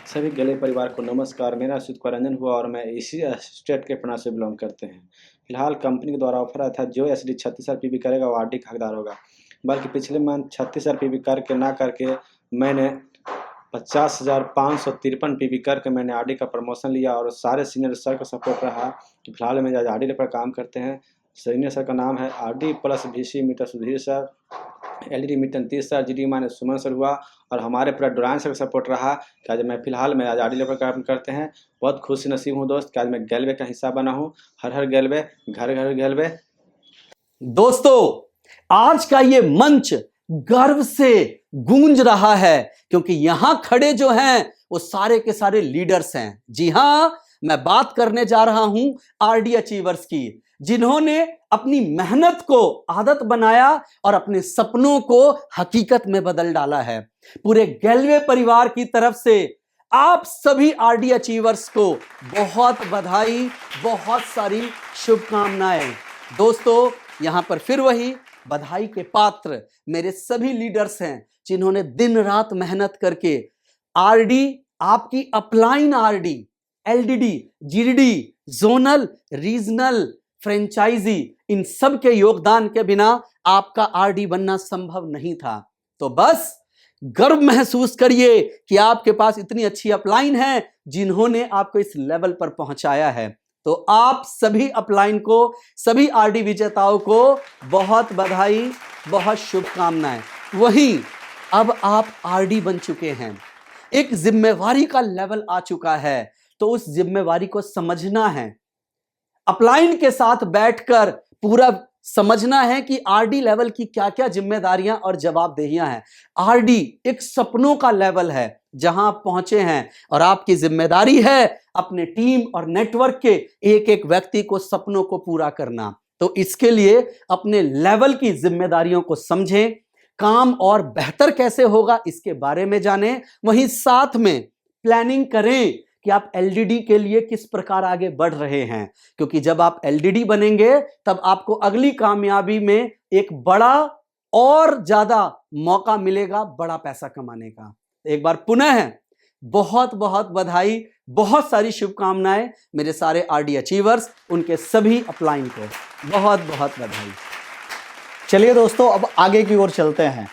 सभी गले परिवार को नमस्कार। मेरा सुजीत कुमार रंजन हुआ और मैं इसी स्टेट के पटना से बिलोंग करते हैं। फिलहाल कंपनी के द्वारा ऑफर आया था, जो एसडी 36,000 पीवी करेगा वो आरडी का हकदार होगा। बल्कि पिछले मंथ 36,000 पीवी करके ना करके मैंने 50,553 पीवी करके मैंने आरडी का प्रमोशन लिया और सारे सीनियर सर का सपोर्ट रहा कि फिलहाल में आज आरडी पर काम करते हैं। सीनियर सर का नाम है RD plus VC meter Sudhir sir, LED meter 30 sir, GD माने सुमन सर हुआ और हमारे पूरा डोरान सर का सपोर्ट रहा कि आज मैं फिलहाल में आज आरडी लेवल पर काम करते हैं। बहुत खुश नसीब हूँ दोस्त कि आज मैं गैल्वे का हिस्सा बना हूँ। हर हर गैल्वे, घर घर गैल्वे। दोस्तों, आज का ये मंच गर्व से गूंज रहा है क्योंकि यहां खड़े जो हैं वो सारे के सारे लीडर्स हैं। जी हां, मैं बात करने जा रहा हूं आरडी अचीवर्स की, जिन्होंने अपनी मेहनत को आदत बनाया और अपने सपनों को हकीकत में बदल डाला है। पूरे गैलवे परिवार की तरफ से आप सभी आरडी अचीवर्स को बहुत बधाई, बहुत सारी शुभकामनाएं। दोस्तों, यहां पर फिर वही बधाई के पात्र मेरे सभी लीडर्स हैं जिन्होंने दिन रात मेहनत करके आरडी, आपकी upline RD, LDD, GDD, zonal, regional, franchisee, इन सब के योगदान के बिना आपका आरडी बनना संभव नहीं था। तो बस गर्व महसूस करिए कि आपके पास इतनी अच्छी अपलाइन है जिन्होंने आपको इस लेवल पर पहुंचाया है। तो आप सभी अपलाइन को, सभी आरडी विजेताओं को बहुत बधाई, बहुत शुभकामनाएं। वहीं अब आप आरडी बन चुके हैं, एक जिम्मेवारी का लेवल आ चुका है, तो उस जिम्मेवारी को समझना है। अपलाइन के साथ बैठकर पूरा समझना है कि आरडी लेवल की क्या क्या जिम्मेदारियां और जवाबदेहियां हैं। आरडी एक सपनों का लेवल है जहां आप पहुंचे हैं और आपकी जिम्मेदारी है अपने टीम और नेटवर्क के एक एक व्यक्ति को सपनों को पूरा करना। तो इसके लिए अपने लेवल की जिम्मेदारियों को समझें, काम और बेहतर कैसे होगा इसके बारे में जानें, वहीं साथ में प्लानिंग करें कि आप एलडीडी के लिए किस प्रकार आगे बढ़ रहे हैं, क्योंकि जब आप एलडीडी बनेंगे तब आपको अगली कामयाबी में एक बड़ा और ज्यादा मौका मिलेगा बड़ा पैसा कमाने का। एक बार पुनः बहुत बहुत बधाई, बहुत सारी शुभकामनाएं मेरे सारे आरडी अचीवर्स, उनके सभी अपलाइन को बहुत बहुत बधाई। चलिए दोस्तों, अब आगे की ओर चलते हैं।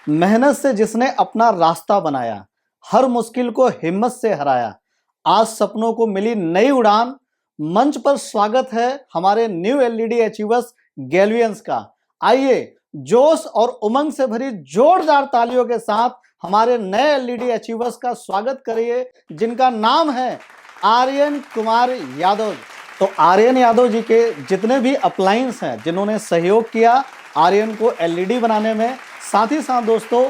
मेहनत से जिसने अपना रास्ता बनाया, हर मुश्किल को हिम्मत से हराया, आज सपनों को मिली नई उड़ान। मंच पर स्वागत है हमारे न्यू एलईडी अचीवर्स गैलवियंस का। आइए जोश और उमंग से भरी जोरदार तालियों के साथ हमारे नए एलईडी अचीवर्स का स्वागत करिए, जिनका नाम है आर्यन कुमार यादव। तो आर्यन यादव जी के जितने भी अपलाइंस हैं जिन्होंने सहयोग किया आर्यन को एलईडी बनाने में, साथ ही साथ दोस्तों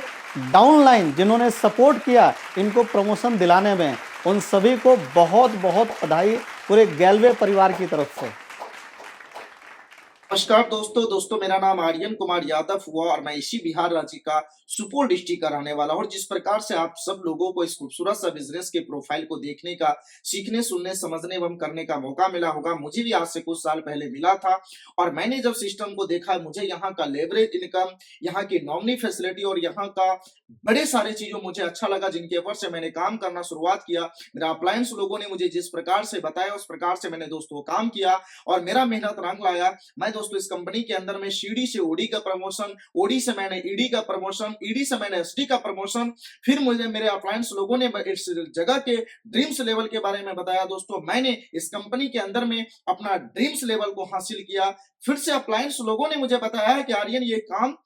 डाउनलाइन जिन्होंने सपोर्ट किया इनको प्रमोशन दिलाने में, उन सभी को बहुत बहुत बधाई पूरे गैलवे परिवार की तरफ से। नमस्कार दोस्तों, मेरा नाम आर्यन कुमार यादव हुआ और मैं इसी बिहार राज्य का सुपौल डिस्ट्रिक्ट का रहने वाला हूं। और जिस प्रकार से आप सब लोगों को इस खूबसूरत सा बिजनेस के प्रोफाइल को देखने का, सीखने, सुनने, समझने एवं करने का मौका मिला होगा, मुझे भी आज से कुछ साल पहले मिला था। और मैंने जब सिस्टम को देखा, मुझे यहाँ का लेवरेज इनकम, यहाँ की नॉमिनी फैसिलिटी और यहाँ का बड़े सारे चीजों मुझे अच्छा लगा, जिनके ऊपर से मैंने काम करना शुरुआत किया। मेरा अप्लायंस लोगों ने मुझे जिस प्रकार से बताया उस प्रकार से मैंने दोस्तों काम किया और मेरा मेहनत रंग लाया। मैं दोस्तों इस कंपनी के अंदर में सीडी से ओडी का प्रमोशन, ओडी से मैंने ईडी का प्रमोशन, ईडी से मैंने एसडी का प्रमोशन, फिर मुझे मेरे अप्लायंस लोगों ने इस जगह के ड्रीम्स लेवल के बारे में बताया। दोस्तों मैंने इस कंपनी के अंदर में अपना ड्रीम्स लेवल को हासिल किया। फिर से अप्लायंस लोगों ने मुझे बताया है कि आर्यन ये काम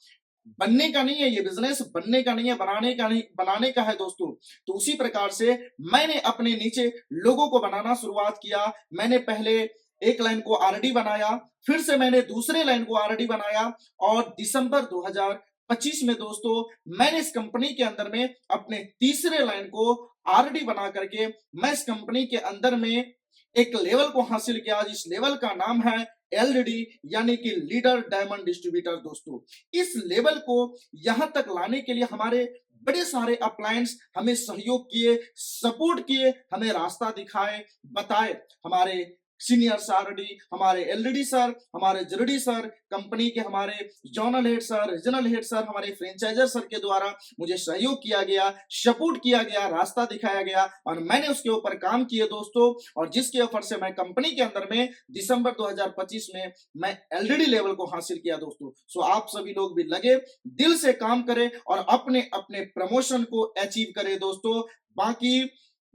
बनने का नहीं है, ये बिजनेस बनने का नहीं है, बनाने का है दोस्तों। तो उसी प्रकार से मैंने अपने नीचे लोगों को बनाना शुरुआत किया। मैंने पहले एक लाइन को आरडी बनाया, फिर से मैंने दूसरे लाइन को आरडी बनाया और दिसंबर 2025 में दोस्तों मैंने इस कंपनी के अंदर में अपने तीसरे लाइन को आरडी बना करके मैं इस कंपनी के अंदर में एक लेवल को हासिल किया, जिस लेवल का नाम है एलडीडी यानी कि लीडर डायमंड डिस्ट्रीब्यूटर। दोस्तों इस लेवल को यहां तक लाने के लिए हमारे बड़े सारे अप्लायंस हमें सहयोग किए, सपोर्ट किए, हमें रास्ता दिखाए, बताए। हमारे सीनियर आरडी, हमारे एलडीडी सर, हमारे जरडी सर, कंपनी के हमारे zonal head sir, regional head sir, हमारे फ्रेंचाइजर सर के द्वारा मुझे सहयोग किया गया, सपोर्ट किया गया, रास्ता दिखाया गया और मैंने उसके ऊपर काम किए दोस्तों। और जिसके ऑफर से मैं कंपनी के अंदर में दिसंबर 2025 में मैं एलडीडी लेवल को हासिल किया दोस्तों। सो आप सभी लोग भी लगे, दिल से काम करें और अपने अपने प्रमोशन को अचीव करें दोस्तों। बाकी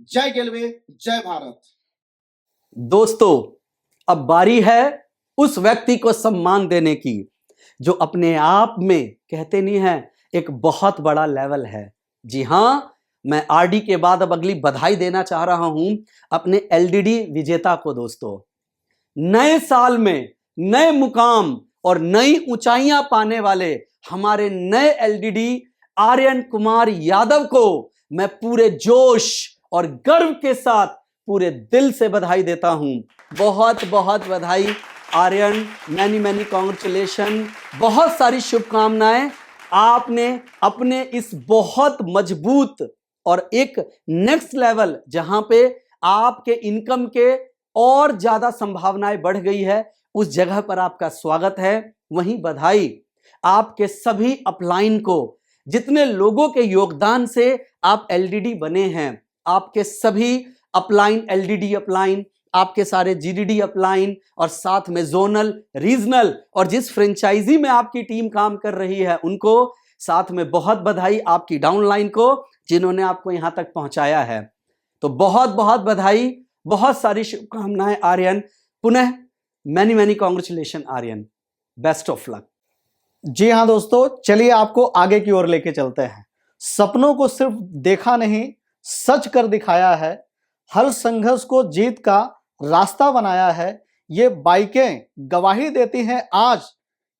जय गैलवे, जय भारत। दोस्तों अब बारी है उस व्यक्ति को सम्मान देने की जो अपने आप में कहते नहीं है एक बहुत बड़ा लेवल है। जी हां, मैं आरडी के बाद अब अगली बधाई देना चाह रहा हूं अपने एलडीडी विजेता को। दोस्तों नए साल में नए मुकाम और नई ऊंचाइयां पाने वाले हमारे नए एलडीडी आर्यन कुमार यादव को मैं पूरे जोश और गर्व के साथ पूरे दिल से बधाई देता हूं। बहुत बहुत बधाई आर्यन, मैनी मैनी कॉन्ग्रेचुलेशन, बहुत सारी शुभकामनाएं। आपने अपने इस बहुत मजबूत और एक नेक्स्ट लेवल जहां पे आपके इनकम के और ज्यादा संभावनाएं बढ़ गई है, उस जगह पर आपका स्वागत है। वहीं बधाई आपके सभी अपलाइन को, जितने लोगों के योगदान से आप एलडीडी बने हैं, आपके सभी अपलाइन, एलडीडी अपलाइन, आपके सारे जीडीडी अपलाइन और साथ में जोनल, रीजनल और जिस फ्रेंचाइजी में आपकी टीम काम कर रही है उनको, साथ में बहुत बधाई आपकी डाउनलाइन को जिन्होंने आपको यहां तक पहुंचाया है। तो बहुत बहुत बधाई, बहुत सारी शुभकामनाएं आर्यन। पुनः many many congratulation Aryan, best of luck. जी हाँ दोस्तों, चलिए आपको आगे की ओर लेके चलते हैं। सपनों को सिर्फ देखा नहीं, सच कर दिखाया है। हर संघर्ष को जीत का रास्ता बनाया है। ये बाइकें गवाही देती हैं आज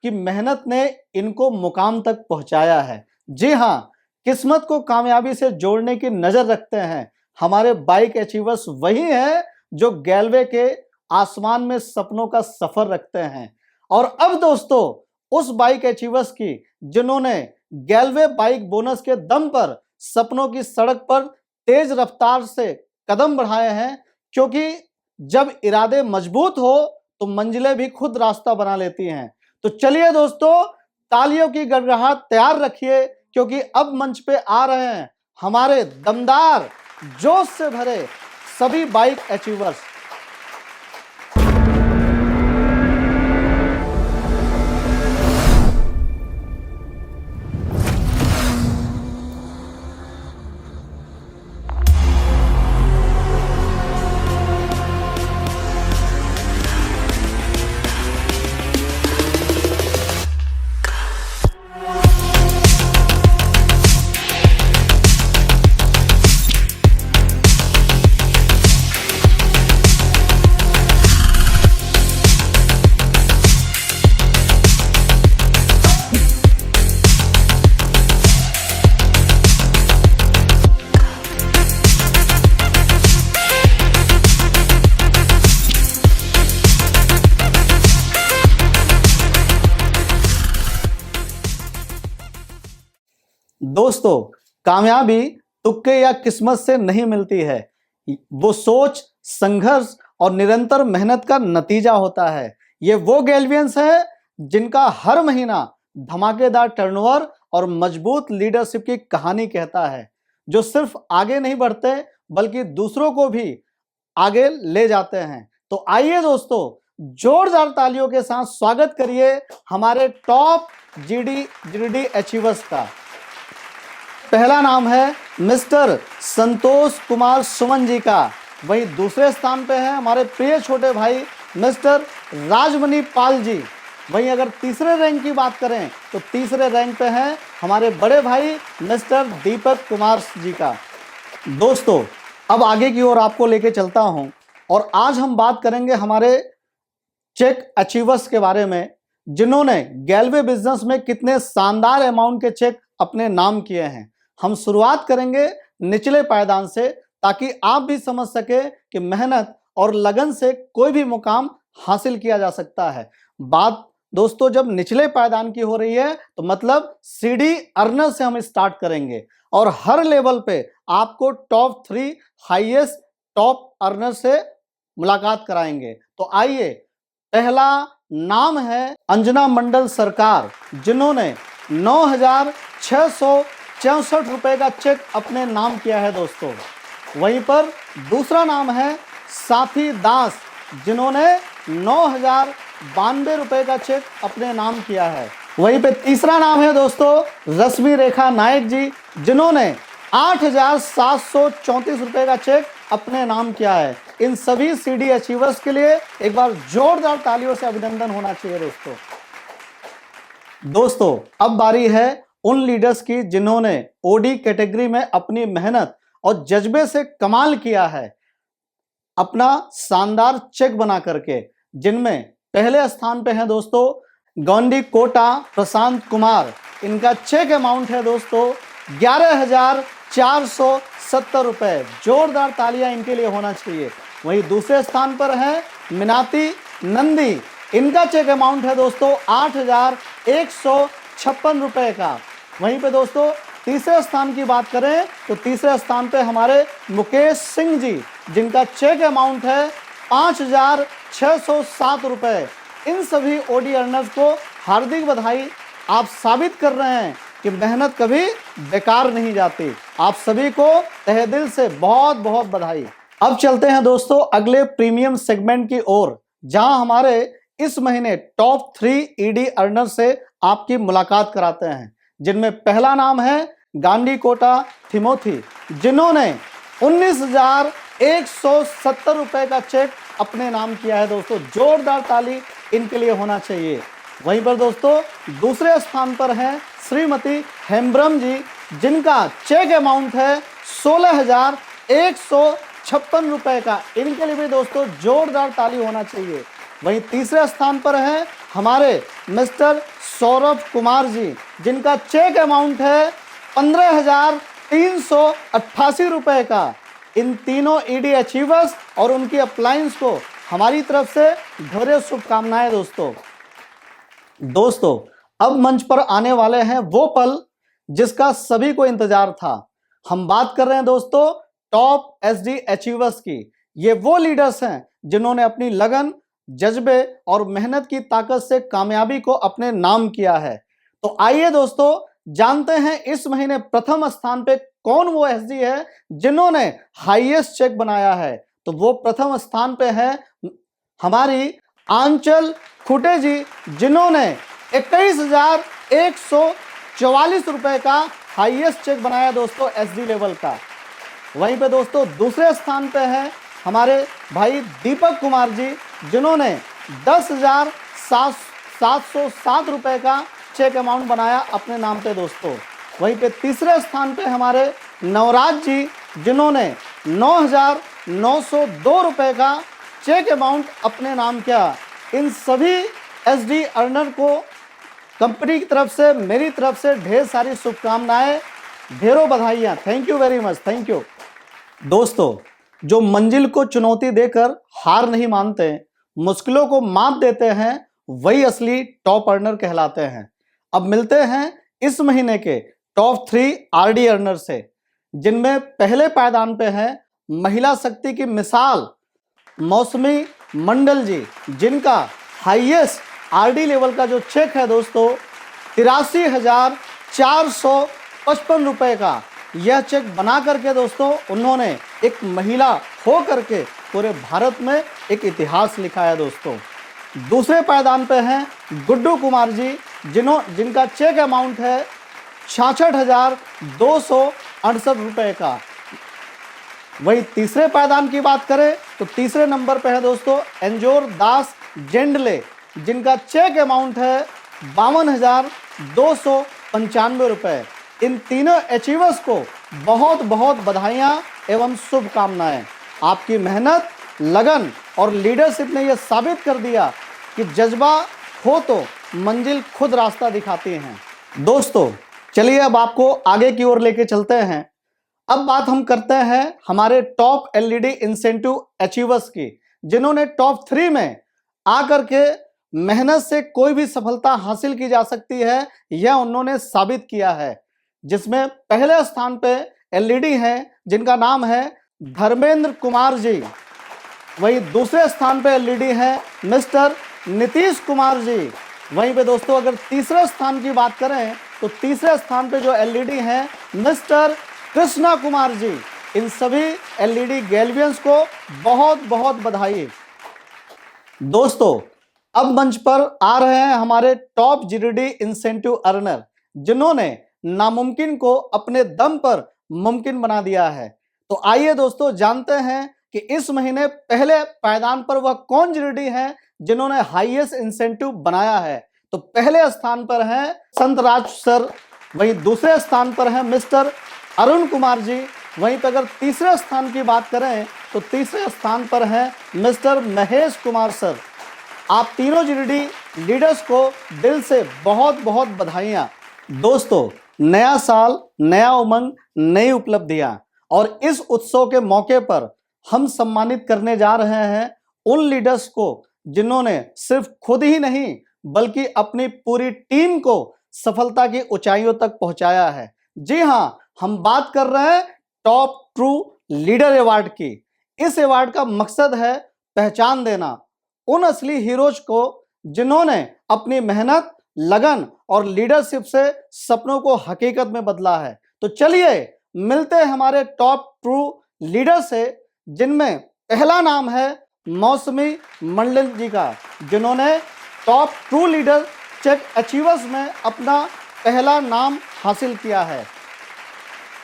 कि मेहनत ने इनको मुकाम तक पहुंचाया है। जी हाँ, किस्मत को कामयाबी से जोड़ने की नजर रखते हैं हमारे बाइक अचीवर्स। वही हैं जो गैलवे के आसमान में सपनों का सफर रखते हैं। और अब दोस्तों, उस बाइक अचीवर्स की जिन्होंने गैलवे बाइक बोनस के दम पर सपनों की सड़क पर तेज रफ्तार से कदम बढ़ाए हैं, क्योंकि जब इरादे मजबूत हो तो मंजिलें भी खुद रास्ता बना लेती हैं। तो चलिए दोस्तों, तालियों की गड़गड़ाहट तैयार रखिए, क्योंकि अब मंच पे आ रहे हैं हमारे दमदार, जोश से भरे सभी बाइक अचीवर्स। दोस्तों, कामयाबी तुक्के या किस्मत से नहीं मिलती है। वो सोच, संघर्ष और निरंतर मेहनत का नतीजा होता है। ये वो गैल्वियंस हैं जिनका हर महीना धमाकेदार टर्नओवर और मजबूत लीडरशिप की कहानी कहता है, जो सिर्फ आगे नहीं बढ़ते बल्कि दूसरों को भी आगे ले जाते हैं। तो आइए दोस्तों, जोरदार तालियों के साथ स्वागत करिए हमारे टॉप जीडीडी अचीवर्स का। पहला नाम है मिस्टर संतोष कुमार सुमन जी का। वहीं दूसरे स्थान पे हैं हमारे प्रिय छोटे भाई मिस्टर राजमणि पाल जी। वहीं अगर तीसरे रैंक की बात करें तो तीसरे रैंक पे हैं हमारे बड़े भाई मिस्टर दीपक कुमार जी का। दोस्तों, अब आगे की ओर आपको लेके चलता हूं और आज हम बात करेंगे हमारे चेक अचीवर्स के बारे में, जिन्होंने गैलवे बिजनेस में कितने शानदार अमाउंट के चेक अपने नाम किए हैं। हम शुरुआत करेंगे निचले पायदान से, ताकि आप भी समझ सके कि मेहनत और लगन से कोई भी मुकाम हासिल किया जा सकता है। बात दोस्तों जब निचले पायदान की हो रही है तो मतलब सीडी अर्नर से हम स्टार्ट करेंगे और हर लेवल पे आपको टॉप 3 हाईएस्ट टॉप अर्नर से मुलाकात कराएंगे। तो आइए, पहला नाम है अंजना मंडल सरकार, जिन्होंने 9,664 रुपए का चेक अपने नाम किया है दोस्तों। वहीं पर दूसरा नाम है साथी दास, जिन्होंने 9,092 रुपए का चेक अपने नाम किया है। वहीं पे तीसरा नाम है दोस्तों रश्मि रेखा नायक जी, जिन्होंने 8,734 रुपए का चेक अपने नाम किया है। इन सभी सीडी अचीवर्स के लिए एक बार जोरदार तालियों से अभिनंदन होना चाहिए दोस्तों। अब बारी है उन लीडर्स की जिन्होंने ओडी कैटेगरी में अपनी मेहनत और जज्बे से कमाल किया है, अपना शानदार चेक बना करके, जिनमें पहले स्थान पे हैं दोस्तों गौंडी कोटा प्रशांत कुमार, इनका चेक अमाउंट है दोस्तों 11,470 रुपए। जोरदार तालियां इनके लिए होना चाहिए। वहीं दूसरे स्थान पर है मिनाती नंदी, इनका चेक अमाउंट है दोस्तों 8,156 रुपए का। वहीं पे दोस्तों तीसरे स्थान की बात करें तो तीसरे स्थान पे हमारे मुकेश सिंह जी, जिनका चेक अमाउंट है 5,607 रुपए। इन सभी ओडी अर्नर्स को हार्दिक बधाई। आप साबित कर रहे हैं कि मेहनत कभी बेकार नहीं जाती। आप सभी को तहे दिल से बहुत बहुत बधाई। अब चलते हैं दोस्तों अगले प्रीमियम सेगमेंट की ओर, जहां हमारे इस महीने टॉप 3 ईडी अर्नर से आपकी मुलाकात कराते हैं, जिनमें पहला नाम है गांडी कोटा थिमोथी, जिन्होंने 19,170 रुपए का चेक अपने नाम किया है दोस्तों। जोरदार ताली इनके लिए होना चाहिए। वहीं पर दोस्तों दूसरे स्थान पर हैं श्रीमती हेम्ब्रम जी, जिनका चेक अमाउंट है 16,156 रुपए का। इनके लिए भी दोस्तों जोरदार ताली होना चाहिए। वहीं तीसरे स्थान पर हैं हमारे मिस्टर सौरभ कुमार जी, जिनका चेक अमाउंट है 15,388 रुपए का। इन तीनों ईडी अचीवर्स और उनकी अप्लायंस को हमारी तरफ से ढेरों शुभकामनाएं दोस्तों। अब मंच पर आने वाले हैं वो पल जिसका सभी को इंतजार था। हम बात कर रहे हैं दोस्तों टॉप एसडी अचीवर्स की। ये वो लीडर्स हैं जिन्होंने अपनी लगन, जज्बे और मेहनत की ताकत से कामयाबी को अपने नाम किया है। तो आइए दोस्तों जानते हैं इस महीने प्रथम स्थान पे कौन वो एसडी है जिन्होंने हाईएस्ट चेक बनाया है। तो वो प्रथम स्थान पे है हमारी आंचल खुटे जी, जिन्होंने 21,144 रुपए का हाईएस्ट चेक बनाया दोस्तों एसडी लेवल का। वहीं पे दोस्तों दूसरे स्थान पे है हमारे भाई दीपक कुमार जी, जिन्होंने 10,707 रुपए का चेक अमाउंट बनाया अपने नाम पे दोस्तों। वहीं पे तीसरे स्थान पे हमारे नवराज जी, जिन्होंने 9,902 रुपए का चेक अमाउंट अपने नाम किया। इन सभी एसडी अर्नर को कंपनी की तरफ से, मेरी तरफ से ढेर सारी शुभकामनाएं, ढेरों बधाइयाँ। Thank you very much, thank you. दोस्तों जो मंजिल को चुनौती देकर हार नहीं मानते, मुश्किलों को मात देते हैं, वही असली टॉप अर्नर कहलाते हैं। अब मिलते हैं इस महीने के टॉप 3 आरडी अर्नर से, जिनमें पहले पायदान पे हैं महिला शक्ति की मिसाल मौसमी मंडल जी, जिनका हाईएस्ट आरडी लेवल का जो चेक है दोस्तों 83,455 रुपए का। यह चेक बना करके दोस्तों उन्होंने एक महिला हो करके पूरे भारत में एक इतिहास लिखा है दोस्तों। दूसरे पायदान पे हैं गुड्डू कुमार जी, जिनका चेक अमाउंट है 66,268 रुपए का। वही तीसरे पायदान की बात करें तो तीसरे नंबर पे है दोस्तों एंजोर दास जेंडले, जिनका चेक अमाउंट है 52,295 रुपए। इन तीनों अचीवर्स को बहुत बहुत बधाइयाँ एवं शुभकामनाएं। आपकी मेहनत, लगन और लीडरशिप ने यह साबित कर दिया कि जज्बा हो तो मंजिल खुद रास्ता दिखाती हैं। दोस्तों चलिए अब आपको आगे की ओर लेके चलते हैं। अब बात हम करते हैं हमारे टॉप एलईडी इंसेंटिव अचीवर्स की, जिन्होंने टॉप 3 में आकर के मेहनत से कोई भी सफलता हासिल की जा सकती है, यह उन्होंने साबित किया है। जिसमें पहले स्थान पे एलईडी हैं जिनका नाम है धर्मेंद्र कुमार जी। वहीं दूसरे स्थान पे एलईडी हैं मिस्टर नीतीश कुमार जी। वहीं पे दोस्तों अगर तीसरे स्थान की बात करें तो तीसरे स्थान पे जो एलईडी हैं मिस्टर कृष्णा कुमार जी। इन सभी एलईडी गैल्वियंस को बहुत बहुत बधाई। दोस्तों अब मंच पर आ रहे हैं हमारे टॉप जीडीडी इंसेंटिव अर्नर, जिन्होंने नामुमकिन को अपने दम पर मुमकिन बना दिया है। तो आइए दोस्तों जानते हैं कि इस महीने पहले पायदान पर वह कौन जीडीडी हैं जिन्होंने हाईएस्ट इंसेंटिव बनाया है। तो पहले स्थान पर हैं संतराज सर, वहीं दूसरे स्थान पर हैं मिस्टर अरुण कुमार जी। वहीं पर अगर तीसरे स्थान की बात करें तो तीसरे स्थान पर हैं मिस्टर महेश कुमार सर। आप तीनों जीडीडी लीडर्स को दिल से बहुत बहुत बधाइयाँ। दोस्तों, नया साल, नया उमंग, नई उपलब्धियां, और इस उत्सव के मौके पर हम सम्मानित करने जा रहे हैं उन लीडर्स को जिन्होंने सिर्फ खुद ही नहीं बल्कि अपनी पूरी टीम को सफलता की ऊंचाइयों तक पहुंचाया है। जी हाँ, हम बात कर रहे हैं टॉप ट्रू लीडर अवार्ड की। इस अवार्ड का मकसद है पहचान देना उन असली हीरोज को जिन्होंने अपनी मेहनत, लगन और लीडरशिप से सपनों को हकीकत में बदला है। तो चलिए मिलते हैं हमारे टॉप ट्रू लीडर से, जिनमें पहला नाम है मौसमी मंडल जी का, जिन्होंने top true leader check achievers में अपना पहला नाम हासिल किया है।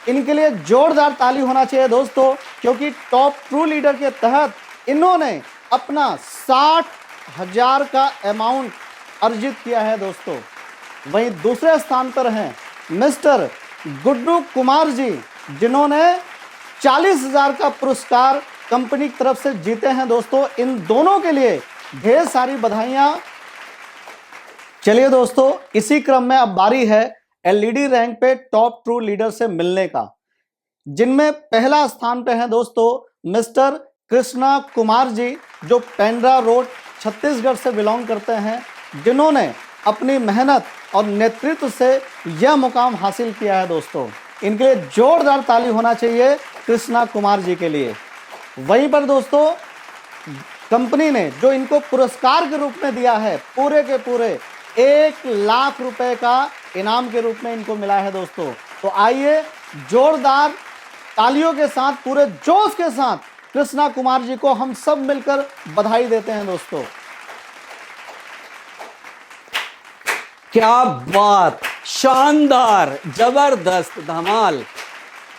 इनके लिए जोरदार ताली होना चाहिए दोस्तों, क्योंकि टॉप ट्रू लीडर के तहत इन्होंने अपना 60,000 का अमाउंट अर्जित किया है दोस्तों। वहीं दूसरे स्थान पर हैं मिस्टर गुड्डू कुमार जी, जिन्होंने 40,000 का पुरस्कार कंपनी की तरफ से जीते हैं दोस्तों। इन दोनों के लिए ढेर सारी बधाइयां। चलिए दोस्तों, इसी क्रम में अब बारी है एलईडी रैंक पे टॉप ट्रू लीडर से मिलने का, जिनमें पहला स्थान पे हैं दोस्तों मिस्टर कृष्णा कुमार जी, जो पेंड्रा रोड छत्तीसगढ़ से बिलोंग करते हैं, जिन्होंने अपनी मेहनत और नेतृत्व से यह मुकाम हासिल किया है दोस्तों। इनके लिए जोरदार ताली होना चाहिए कृष्णा कुमार जी के लिए। वहीं पर दोस्तों, कंपनी ने जो इनको पुरस्कार के रूप में दिया है, पूरे के पूरे 1 लाख रुपए का इनाम के रूप में इनको मिला है दोस्तों। तो आइए जोरदार तालियों के साथ, पूरे जोश के साथ कृष्णा कुमार जी को हम सब मिलकर बधाई देते हैं दोस्तों। क्या बात, शानदार, जबरदस्त, धमाल।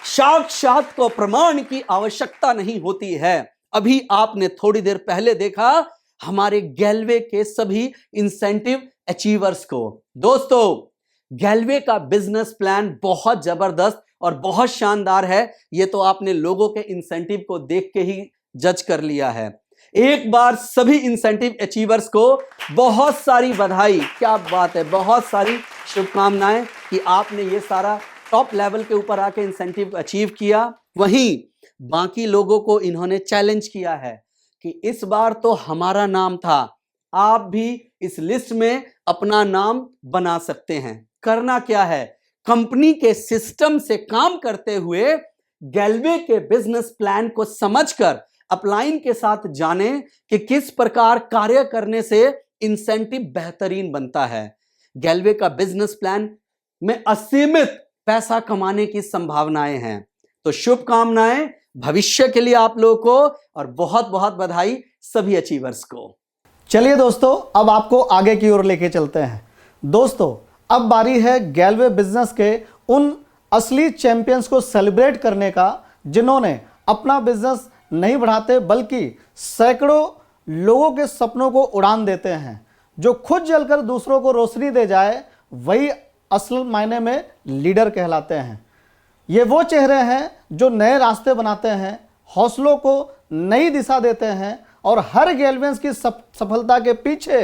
साक्षात को प्रमाण की आवश्यकता नहीं होती है। अभी आपने थोड़ी देर पहले देखा हमारे गैल्वे के सभी इंसेंटिव अचीवर्स को। दोस्तों, गैल्वे का बिजनेस प्लान बहुत जबरदस्त और बहुत शानदार है। ये तो आपने लोगों के इंसेंटिव को देख के ही जज कर लिया है। एक बार सभी इंसेंटिव अचीवर्स को बहुत सारी बधाई। क्या बात है, बहुत सारी शुभकामनाएं कि आपने ये सारा टॉप लेवल के ऊपर आके इंसेंटिव अचीव किया। वहीं बाकी लोगों को इन्होंने चैलेंज किया है कि इस बार तो हमारा नाम था, आप भी इस लिस्ट में अपना नाम बना सकते हैं। करना क्या है, कंपनी के सिस्टम से काम करते हुए गैल्वे के बिजनेस प्लान को समझकर अपलाइन के साथ जाने कि किस प्रकार कार्य करने से इंसेंटिव बेहतरीन बनता है। गैल्वे का बिजनेस प्लान में असीमित पैसा कमाने की संभावनाएं हैं। तो शुभकामनाएं भविष्य के लिए आप लोगों को, और बहुत बहुत बधाई सभी अचीवर्स को। चलिए दोस्तों, अब आपको आगे की ओर लेके चलते हैं। दोस्तों, अब बारी है गैल्वे बिजनेस के उन असली चैंपियंस को सेलिब्रेट करने का, जिन्होंने अपना बिजनेस नहीं बढ़ाते बल्कि सैकड़ों लोगों के सपनों को उड़ान देते हैं। जो खुद जलकर दूसरों को रोशनी दे जाए, वही असल मायने में लीडर कहलाते हैं। ये वो चेहरे हैं जो नए रास्ते बनाते हैं, हौसलों को नई दिशा देते हैं और हर गैल्वेंस की सफलता के पीछे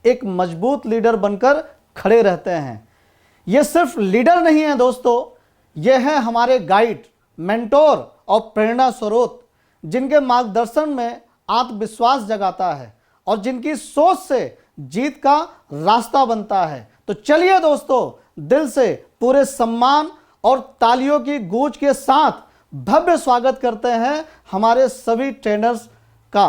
एक मजबूत लीडर बनकर खड़े रहते हैं। ये सिर्फ लीडर नहीं है दोस्तों, ये हैं हमारे गाइड, मेंटोर और प्रेरणा स्रोत, जिनके मार्गदर्शन में आत्मविश्वास जगाता है और जिनकी सोच से जीत का रास्ता बनता है। तो चलिए दोस्तों, दिल से पूरे सम्मान और तालियों की गूंज के साथ भव्य स्वागत करते हैं हमारे सभी ट्रेनर्स का।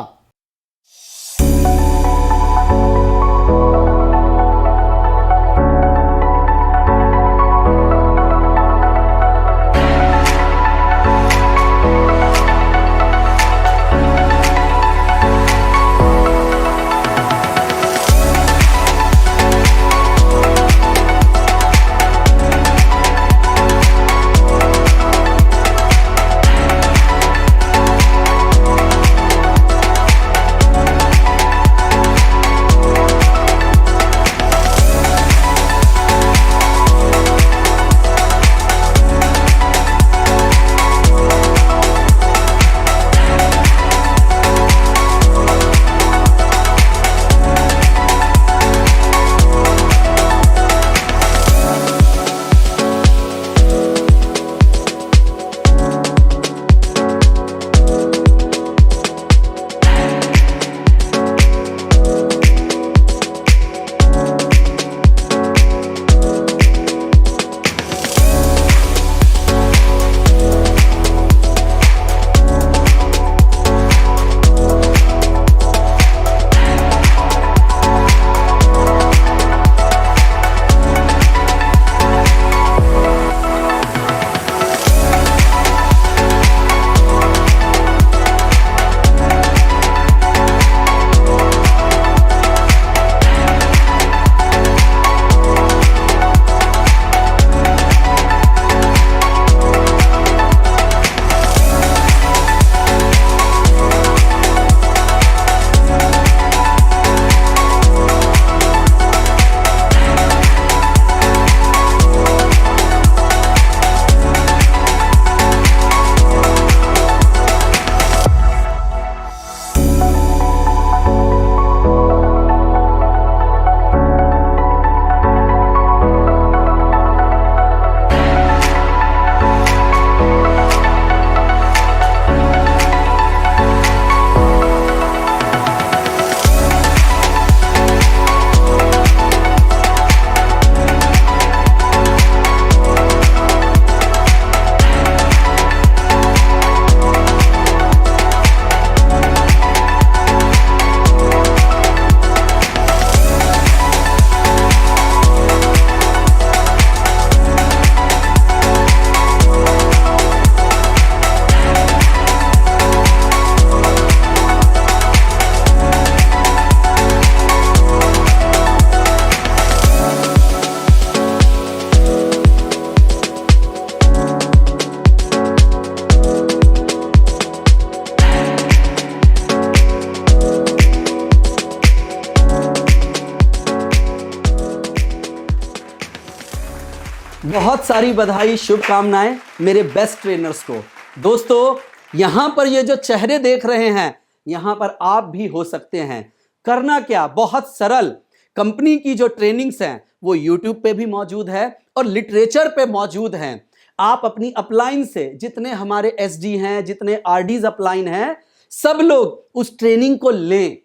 बहुत सारी बधाई, शुभकामनाएं मेरे बेस्ट ट्रेनर्स को। दोस्तों, यहां पर ये जो चेहरे देख रहे हैं, यहां पर आप भी हो सकते हैं। करना क्या, बहुत सरल। कंपनी की जो ट्रेनिंग्स हैं वो YouTube पे भी मौजूद है और लिटरेचर पे मौजूद हैं। आप अपनी अपलाइन से, जितने हमारे SD हैं, जितने RDs अपलाइन हैं, सब लोग उस ट्रेनिंग को लें,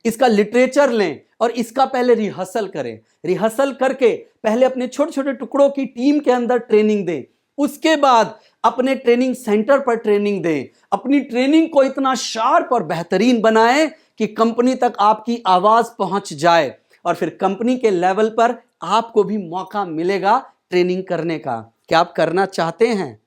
इसका लिटरेचर लें और इसका पहले रिहर्सल करें। रिहर्सल करके पहले अपने छोटे छोटे टुकड़ों की टीम के अंदर ट्रेनिंग दें, उसके बाद अपने ट्रेनिंग सेंटर पर ट्रेनिंग दें। अपनी ट्रेनिंग को इतना शार्प और बेहतरीन बनाएं कि कंपनी तक आपकी आवाज पहुंच जाए और फिर कंपनी के लेवल पर आपको भी मौका मिलेगा ट्रेनिंग करने का। क्या आप करना चाहते हैं?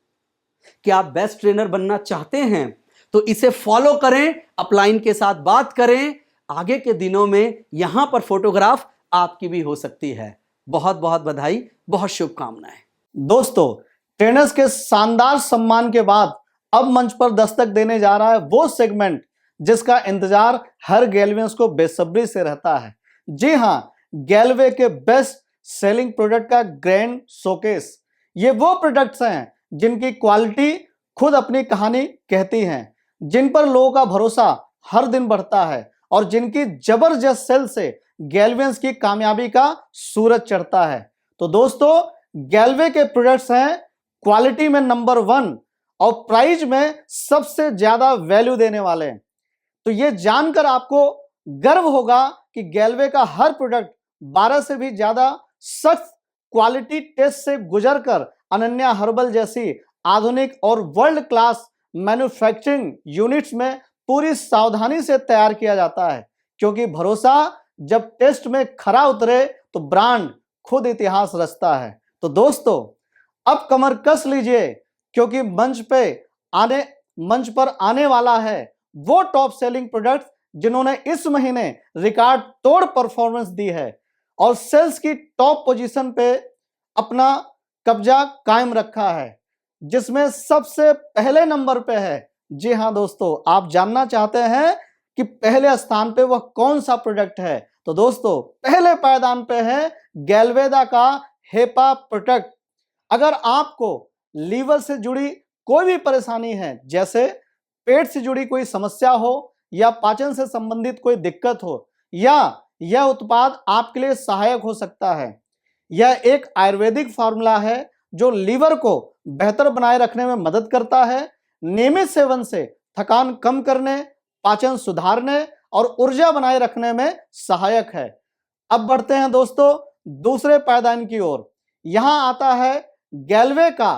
क्या आप बेस्ट ट्रेनर बनना चाहते हैं? तो इसे फॉलो करें, अपलाइन के साथ बात करें। आगे के दिनों में यहां पर फोटोग्राफ आपकी भी हो सकती है। बहुत बहुत बधाई, बहुत शुभकामनाएं। दोस्तों, ट्रेनर्स के शानदार सम्मान के बाद अब मंच पर दस्तक देने जा रहा है वो सेगमेंट जिसका इंतजार हर गैल्वियंस को बेसब्री से रहता है। जी हां, गैल्वे के बेस्ट सेलिंग प्रोडक्ट का ग्रैंड शोकेस। ये वो प्रोडक्ट्स हैं जिनकी क्वालिटी खुद अपनी कहानी कहती हैं, जिन पर लोगों का भरोसा हर दिन बढ़ता है और जिनकी जबरदस्त सेल से गैल्वियंस की कामयाबी का सूरज चढ़ता है। तो दोस्तों, गैल्वे के प्रोडक्ट्स हैं क्वालिटी में नंबर 1 और प्राइस में सबसे ज्यादा वैल्यू देने वाले हैं। तो ये जानकर आपको गर्व होगा कि गैल्वे का हर प्रोडक्ट 12 से भी ज्यादा सख्त क्वालिटी टेस्ट से गुजरकर अनन्या हर्बल जैसी आधुनिक और वर्ल्ड क्लास मैन्युफैक्चरिंग यूनिट्स में पूरी सावधानी से तैयार किया जाता है, क्योंकि भरोसा जब टेस्ट में खरा उतरे तो ब्रांड खुद इतिहास रचता है। तो दोस्तों, अब कमर कस लीजिए, क्योंकि मंच पर आने वाला है वो टॉप सेलिंग प्रोडक्ट जिन्होंने इस महीने रिकॉर्ड तोड़ परफॉर्मेंस दी है और सेल्स की टॉप पोजीशन पे अपना कब्जा कायम रखा है, जिसमें सबसे पहले नंबर पे है। जी हां दोस्तों, आप जानना चाहते हैं कि पहले स्थान पे वह कौन सा प्रोडक्ट है? तो दोस्तों, पहले पायदान पे है गैल्वेदा का हेपा प्रोडक्ट। अगर आपको लीवर से जुड़ी कोई भी परेशानी है, जैसे पेट से जुड़ी कोई समस्या हो या पाचन से संबंधित कोई दिक्कत हो, या यह उत्पाद आपके लिए सहायक हो सकता है। यह एक आयुर्वेदिक फार्मूला है जो लीवर को बेहतर बनाए रखने में मदद करता है। नियमित सेवन से थकान कम करने, पाचन सुधारने और ऊर्जा बनाए रखने में सहायक है। अब बढ़ते हैं दोस्तों दूसरे पायदान की ओर। यहां आता है गैल्वे का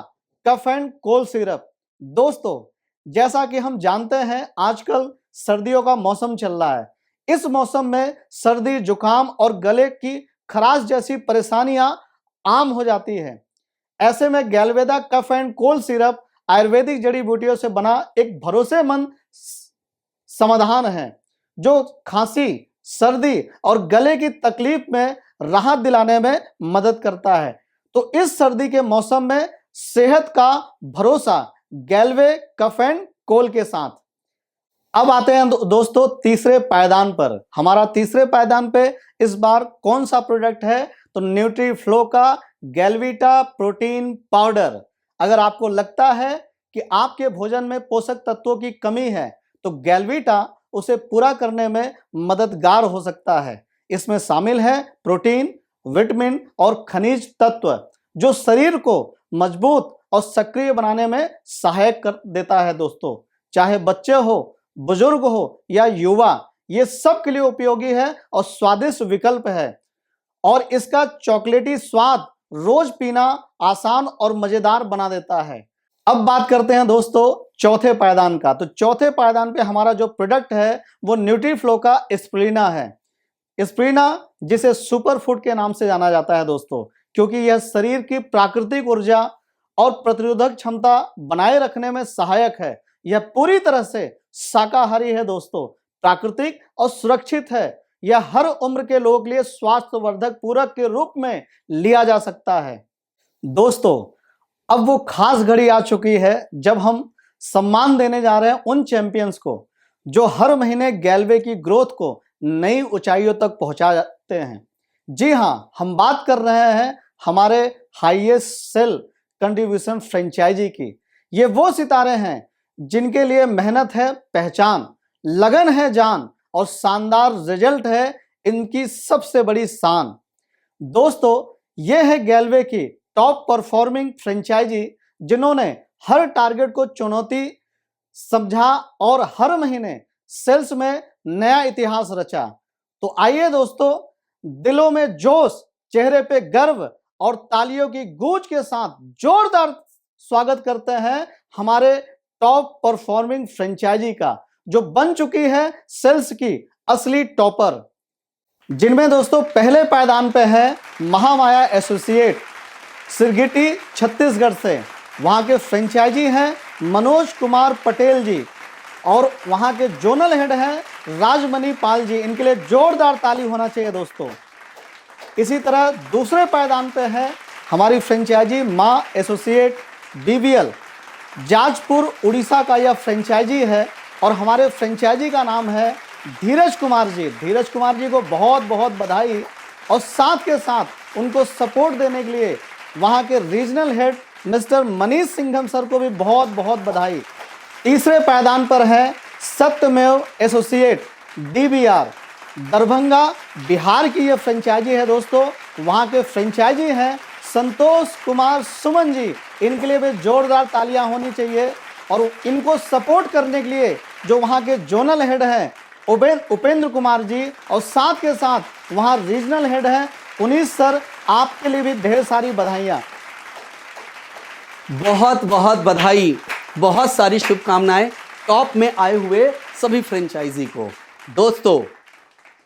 कफ एंड कोल्ड सिरप। दोस्तों, जैसा कि हम जानते हैं, आजकल सर्दियों का मौसम चल रहा है। इस मौसम में सर्दी, जुकाम और गले की खराश जैसी परेशानियां आम हो जाती है। ऐसे में गैल्वेदा कफ एंड कोल्ड सिरप आयुर्वेदिक जड़ी बूटियों से बना एक भरोसेमंद समाधान है जो खांसी, सर्दी और गले की तकलीफ में राहत दिलाने में मदद करता है। तो इस सर्दी के मौसम में सेहत का भरोसा गैल्वे कफ एंड कोल्ड के साथ। अब आते हैं दोस्तों तीसरे पायदान पर। हमारा तीसरे पायदान पे इस बार कौन सा प्रोडक्ट है? तो न्यूट्रीफ्लो का गैल्वीटा प्रोटीन पाउडर। अगर आपको लगता है कि आपके भोजन में पोषक तत्वों की कमी है, तो गैल्वीटा उसे पूरा करने में मददगार हो सकता है। इसमें शामिल है प्रोटीन, विटामिन और खनिज तत्व जो शरीर को मजबूत और सक्रिय बनाने में सहायक कर देता है। दोस्तों, चाहे बच्चे हो, बुजुर्ग हो या युवा, ये सब के लिए उपयोगी है और स्वादिष्ट विकल्प है। और इसका चॉकलेटी स्वाद रोज पीना आसान और मजेदार बना देता है। अब बात करते हैं दोस्तों चौथे पायदान का। तो चौथे पायदान पे हमारा जो प्रोडक्ट है वो न्यूट्रीफ्लो का स्प्रीना है। स्प्रीना जिसे सुपर फूड के नाम से जाना जाता है दोस्तों, क्योंकि यह शरीर की प्राकृतिक ऊर्जा और प्रतिरोधक क्षमता बनाए रखने में सहायक है। यह पूरी तरह से शाकाहारी है दोस्तों, प्राकृतिक और सुरक्षित है। यह हर उम्र के लोगों के लिए स्वास्थ्यवर्धक पूरक के रूप में लिया जा सकता है। दोस्तों, अब वो खास घड़ी आ चुकी है जब हम सम्मान देने जा रहे हैं उन चैंपियंस को जो हर महीने गैल्वे की ग्रोथ को नई ऊंचाइयों तक पहुंचाते हैं। जी हां, हम बात कर रहे हैं हमारे हाईएस्ट सेल कंट्रीब्यूशन फ्रेंचाइजी की। ये वो सितारे हैं जिनके लिए मेहनत है पहचान, लगन है जान और शानदार रिजल्ट है इनकी सबसे बड़ी शान। दोस्तों, ये है गैलवे की टॉप परफॉर्मिंग फ्रेंचाइजी जिन्होंने हर टारगेट को चुनौती समझा और हर महीने सेल्स में नया इतिहास रचा। तो आइए दोस्तों, दिलों में जोश, चेहरे पे गर्व और तालियों की गूंज के साथ जोरदार स्वागत करते हैं हमारे टॉप परफॉर्मिंग फ्रेंचाइजी का, जो बन चुकी है सेल्स की असली टॉपर। जिनमें दोस्तों पहले पायदान पे है महामाया एसोसिएट, सिरगिटी छत्तीसगढ़ से। वहाँ के फ्रेंचाइजी हैं मनोज कुमार पटेल जी और वहाँ के जोनल हेड हैं राजमणि पाल जी। इनके लिए जोरदार ताली होना चाहिए दोस्तों। इसी तरह दूसरे पायदान पे है हमारी फ्रेंचाइजी माँ एसोसिएट बीबीएल, जाजपुर उड़ीसा का यह फ्रेंचाइजी है और हमारे फ्रेंचाइजी का नाम है धीरज कुमार जी। धीरज कुमार जी को बहुत बहुत बधाई और साथ के साथ उनको सपोर्ट देने के लिए वहाँ के regional head mister Manish Singham sir को भी बहुत बहुत बधाई। तीसरे पायदान पर है सत्यमेव एसोसिएट डीबीआर, दरभंगा बिहार की यह फ्रेंचाइजी है दोस्तों। वहाँ के फ्रेंचाइजी हैं संतोष कुमार सुमन जी। इनके लिए भी जोरदार तालियां होनी चाहिए और इनको सपोर्ट करने के लिए जो वहाँ के जोनल हेड हैं उपेंद्र कुमार जी और साथ के साथ वहाँ रीजनल हेड हैं पुनीत सर, आपके लिए भी ढेर सारी बधाइयाँ। बहुत बहुत बधाई, बहुत सारी शुभकामनाएं टॉप में आए हुए सभी फ्रेंचाइजी को। दोस्तों,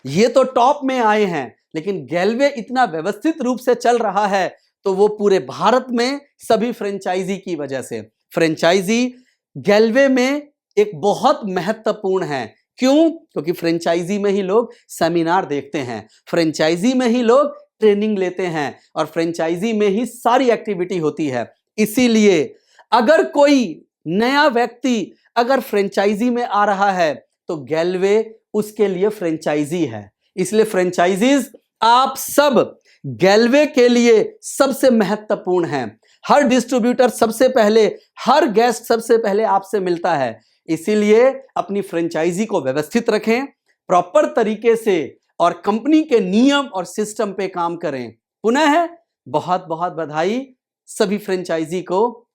ये तो टॉप में आए हैं, लेकिन गैलवे इतना व्यवस्थित रूप से चल रहा है तो वो पूरे भारत में सभी फ्रेंचाइजी की वजह से। फ्रेंचाइजी गैलवे में एक बहुत महत्वपूर्ण है। क्यों? क्योंकि फ्रेंचाइजी में ही लोग सेमिनार देखते हैं, फ्रेंचाइजी में ही लोग ट्रेनिंग लेते हैं और फ्रेंचाइजी में ही सारी एक्टिविटी होती है। इसीलिए अगर कोई नया व्यक्ति अगर फ्रेंचाइजी में आ रहा है तो गैलवे उसके लिए फ्रेंचाइजी है। इसलिए फ्रेंचाइजीज आप सब गैलवे के लिए सबसे महत्वपूर्ण हैं। हर डिस्ट्रीब्यूटर सबसे पहले, हर गेस्ट सबसे पहले आपसे मिलता है। इसीलिए अपनी फ्रेंचाइजी को व्यवस्थित रखें प्रॉपर तरीके से और कंपनी के नियम और सिस्टम पे काम करें। पुनः बहुत बहुत बधाई सभी फ्रेंचाइजी को।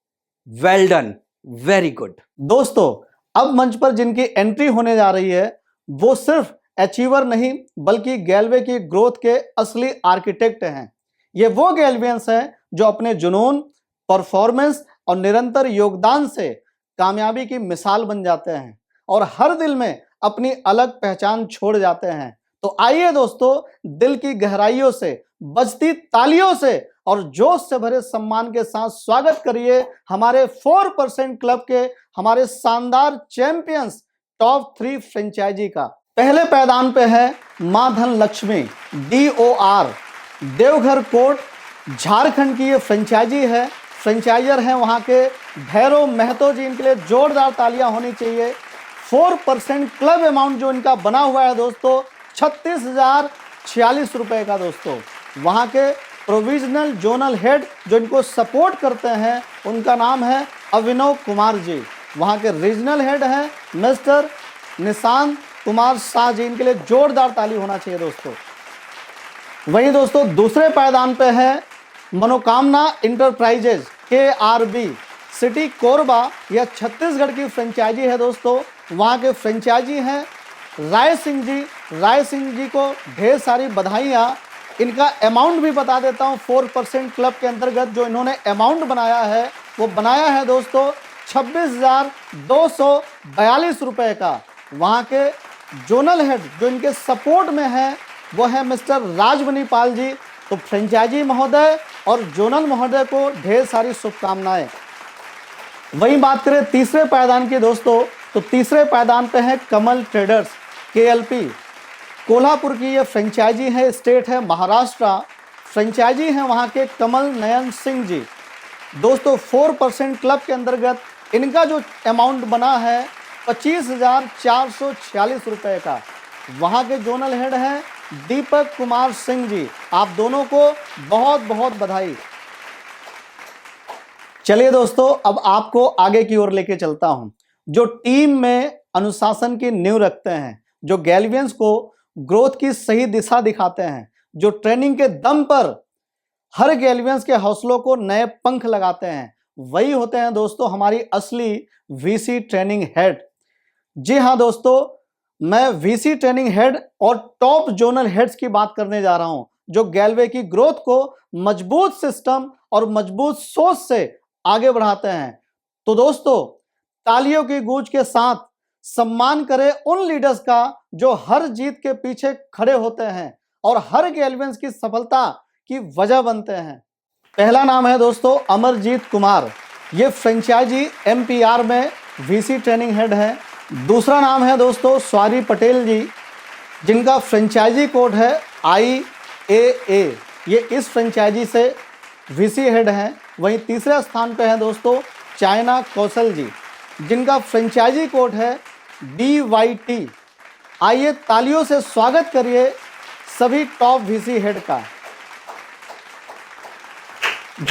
Well done, very good. दोस्तों, अब मंच पर जिनकी एंट्री होने जा रही है वो सिर्फ अचीवर नहीं बल्कि गैलवे की ग्रोथ के असली आर्किटेक्ट हैं। ये वो गैलवियंस हैं जो अपने जुनून, परफॉर्मेंस और निरंतर योगदान से कामयाबी की मिसाल बन जाते हैं और हर दिल में अपनी अलग पहचान छोड़ जाते हैं। तो आइए दोस्तों, दिल की गहराइयों से, बजती तालियों से और जोश से भरे सम्मान के साथ स्वागत करिए हमारे 4% क्लब के हमारे शानदार चैंपियंस टॉप 3 फ्रेंचाइजी का। पहले पायदान पे है मां धन लक्ष्मी DOR, देवघर कोट, झारखंड की ये फ्रेंचाइजी है। फ्रेंचाइजर हैं वहाँ के भैरव महतो जी। इनके लिए जोरदार तालियां होनी चाहिए। 4% क्लब अमाउंट जो इनका बना हुआ है दोस्तों 36,046 रुपये का। दोस्तों, वहाँ के प्रोविजनल जोनल हेड जो इनको सपोर्ट करते हैं उनका नाम है अभिनव कुमार जी। वहाँ के रीजनल हेड हैं मिस्टर निशांत कुमार शाह जी। इनके लिए जोरदार ताली होना चाहिए दोस्तों। वहीं दोस्तों दूसरे पायदान पे है मनोकामना इंटरप्राइजेज KRB, सिटी कोरबा। यह छत्तीसगढ़ की फ्रेंचाइजी है दोस्तों। वहाँ के फ्रेंचाइजी हैं राय सिंह जी। राय सिंह जी को ढेर सारी बधाइयाँ। इनका अमाउंट भी बता देता हूँ। 4% क्लब के अंतर्गत जो इन्होंने अमाउंट बनाया है वो बनाया है दोस्तों 26,242 रुपये का। वहाँ के जोनल हेड जो इनके सपोर्ट में है वो है मिस्टर राजमणि पाल जी। तो फ्रेंचाइजी महोदय और जोनल महोदय को ढेर सारी शुभकामनाएं। वहीं बात करें तीसरे पायदान की दोस्तों, तो तीसरे पायदान पे है कमल ट्रेडर्स KLP, कोल्हापुर की ये फ्रेंचाइजी है। स्टेट है महाराष्ट्र। फ्रेंचाइजी है वहाँ के कमल नयन सिंह जी। दोस्तों 4% क्लब के अंतर्गत इनका जो अमाउंट बना है 25,446 रुपये का। वहाँ के जोनल हेड हैं दीपक कुमार सिंह जी। आप दोनों को बहुत बहुत बधाई। चलिए दोस्तों, अब आपको आगे की ओर लेके चलता हूं। जो टीम में अनुशासन की नींव रखते हैं, जो गैल्वियंस को ग्रोथ की सही दिशा दिखाते हैं, जो ट्रेनिंग के दम पर हर गैल्वियंस के हौसलों को नए पंख लगाते हैं, वही होते हैं दोस्तों हमारी असली वीसी ट्रेनिंग हेड। जी हाँ दोस्तों, मैं वीसी ट्रेनिंग हेड और टॉप जोनल हेड्स की बात करने जा रहा हूं, जो गैल्वे की ग्रोथ को मजबूत सिस्टम और मजबूत सोच से आगे बढ़ाते हैं। तो दोस्तों, तालियों की गूंज के साथ सम्मान करें उन लीडर्स का जो हर जीत के पीछे खड़े होते हैं और हर गैल्वियंस की सफलता की वजह बनते हैं। पहला नाम है दोस्तों अमरजीत कुमार, ये फ्रेंचाइजी एमपीआर में वीसी ट्रेनिंग हेड है। दूसरा नाम है दोस्तों स्वारी पटेल जी, जिनका फ्रेंचाइजी कोड है IAA, ये इस फ्रेंचाइजी से वीसी हेड हैं। वहीं तीसरे स्थान पे हैं दोस्तों चाइना कौशल जी, जिनका फ्रेंचाइजी कोड है DYT। आइए तालियों से स्वागत करिए सभी टॉप वीसी हेड का।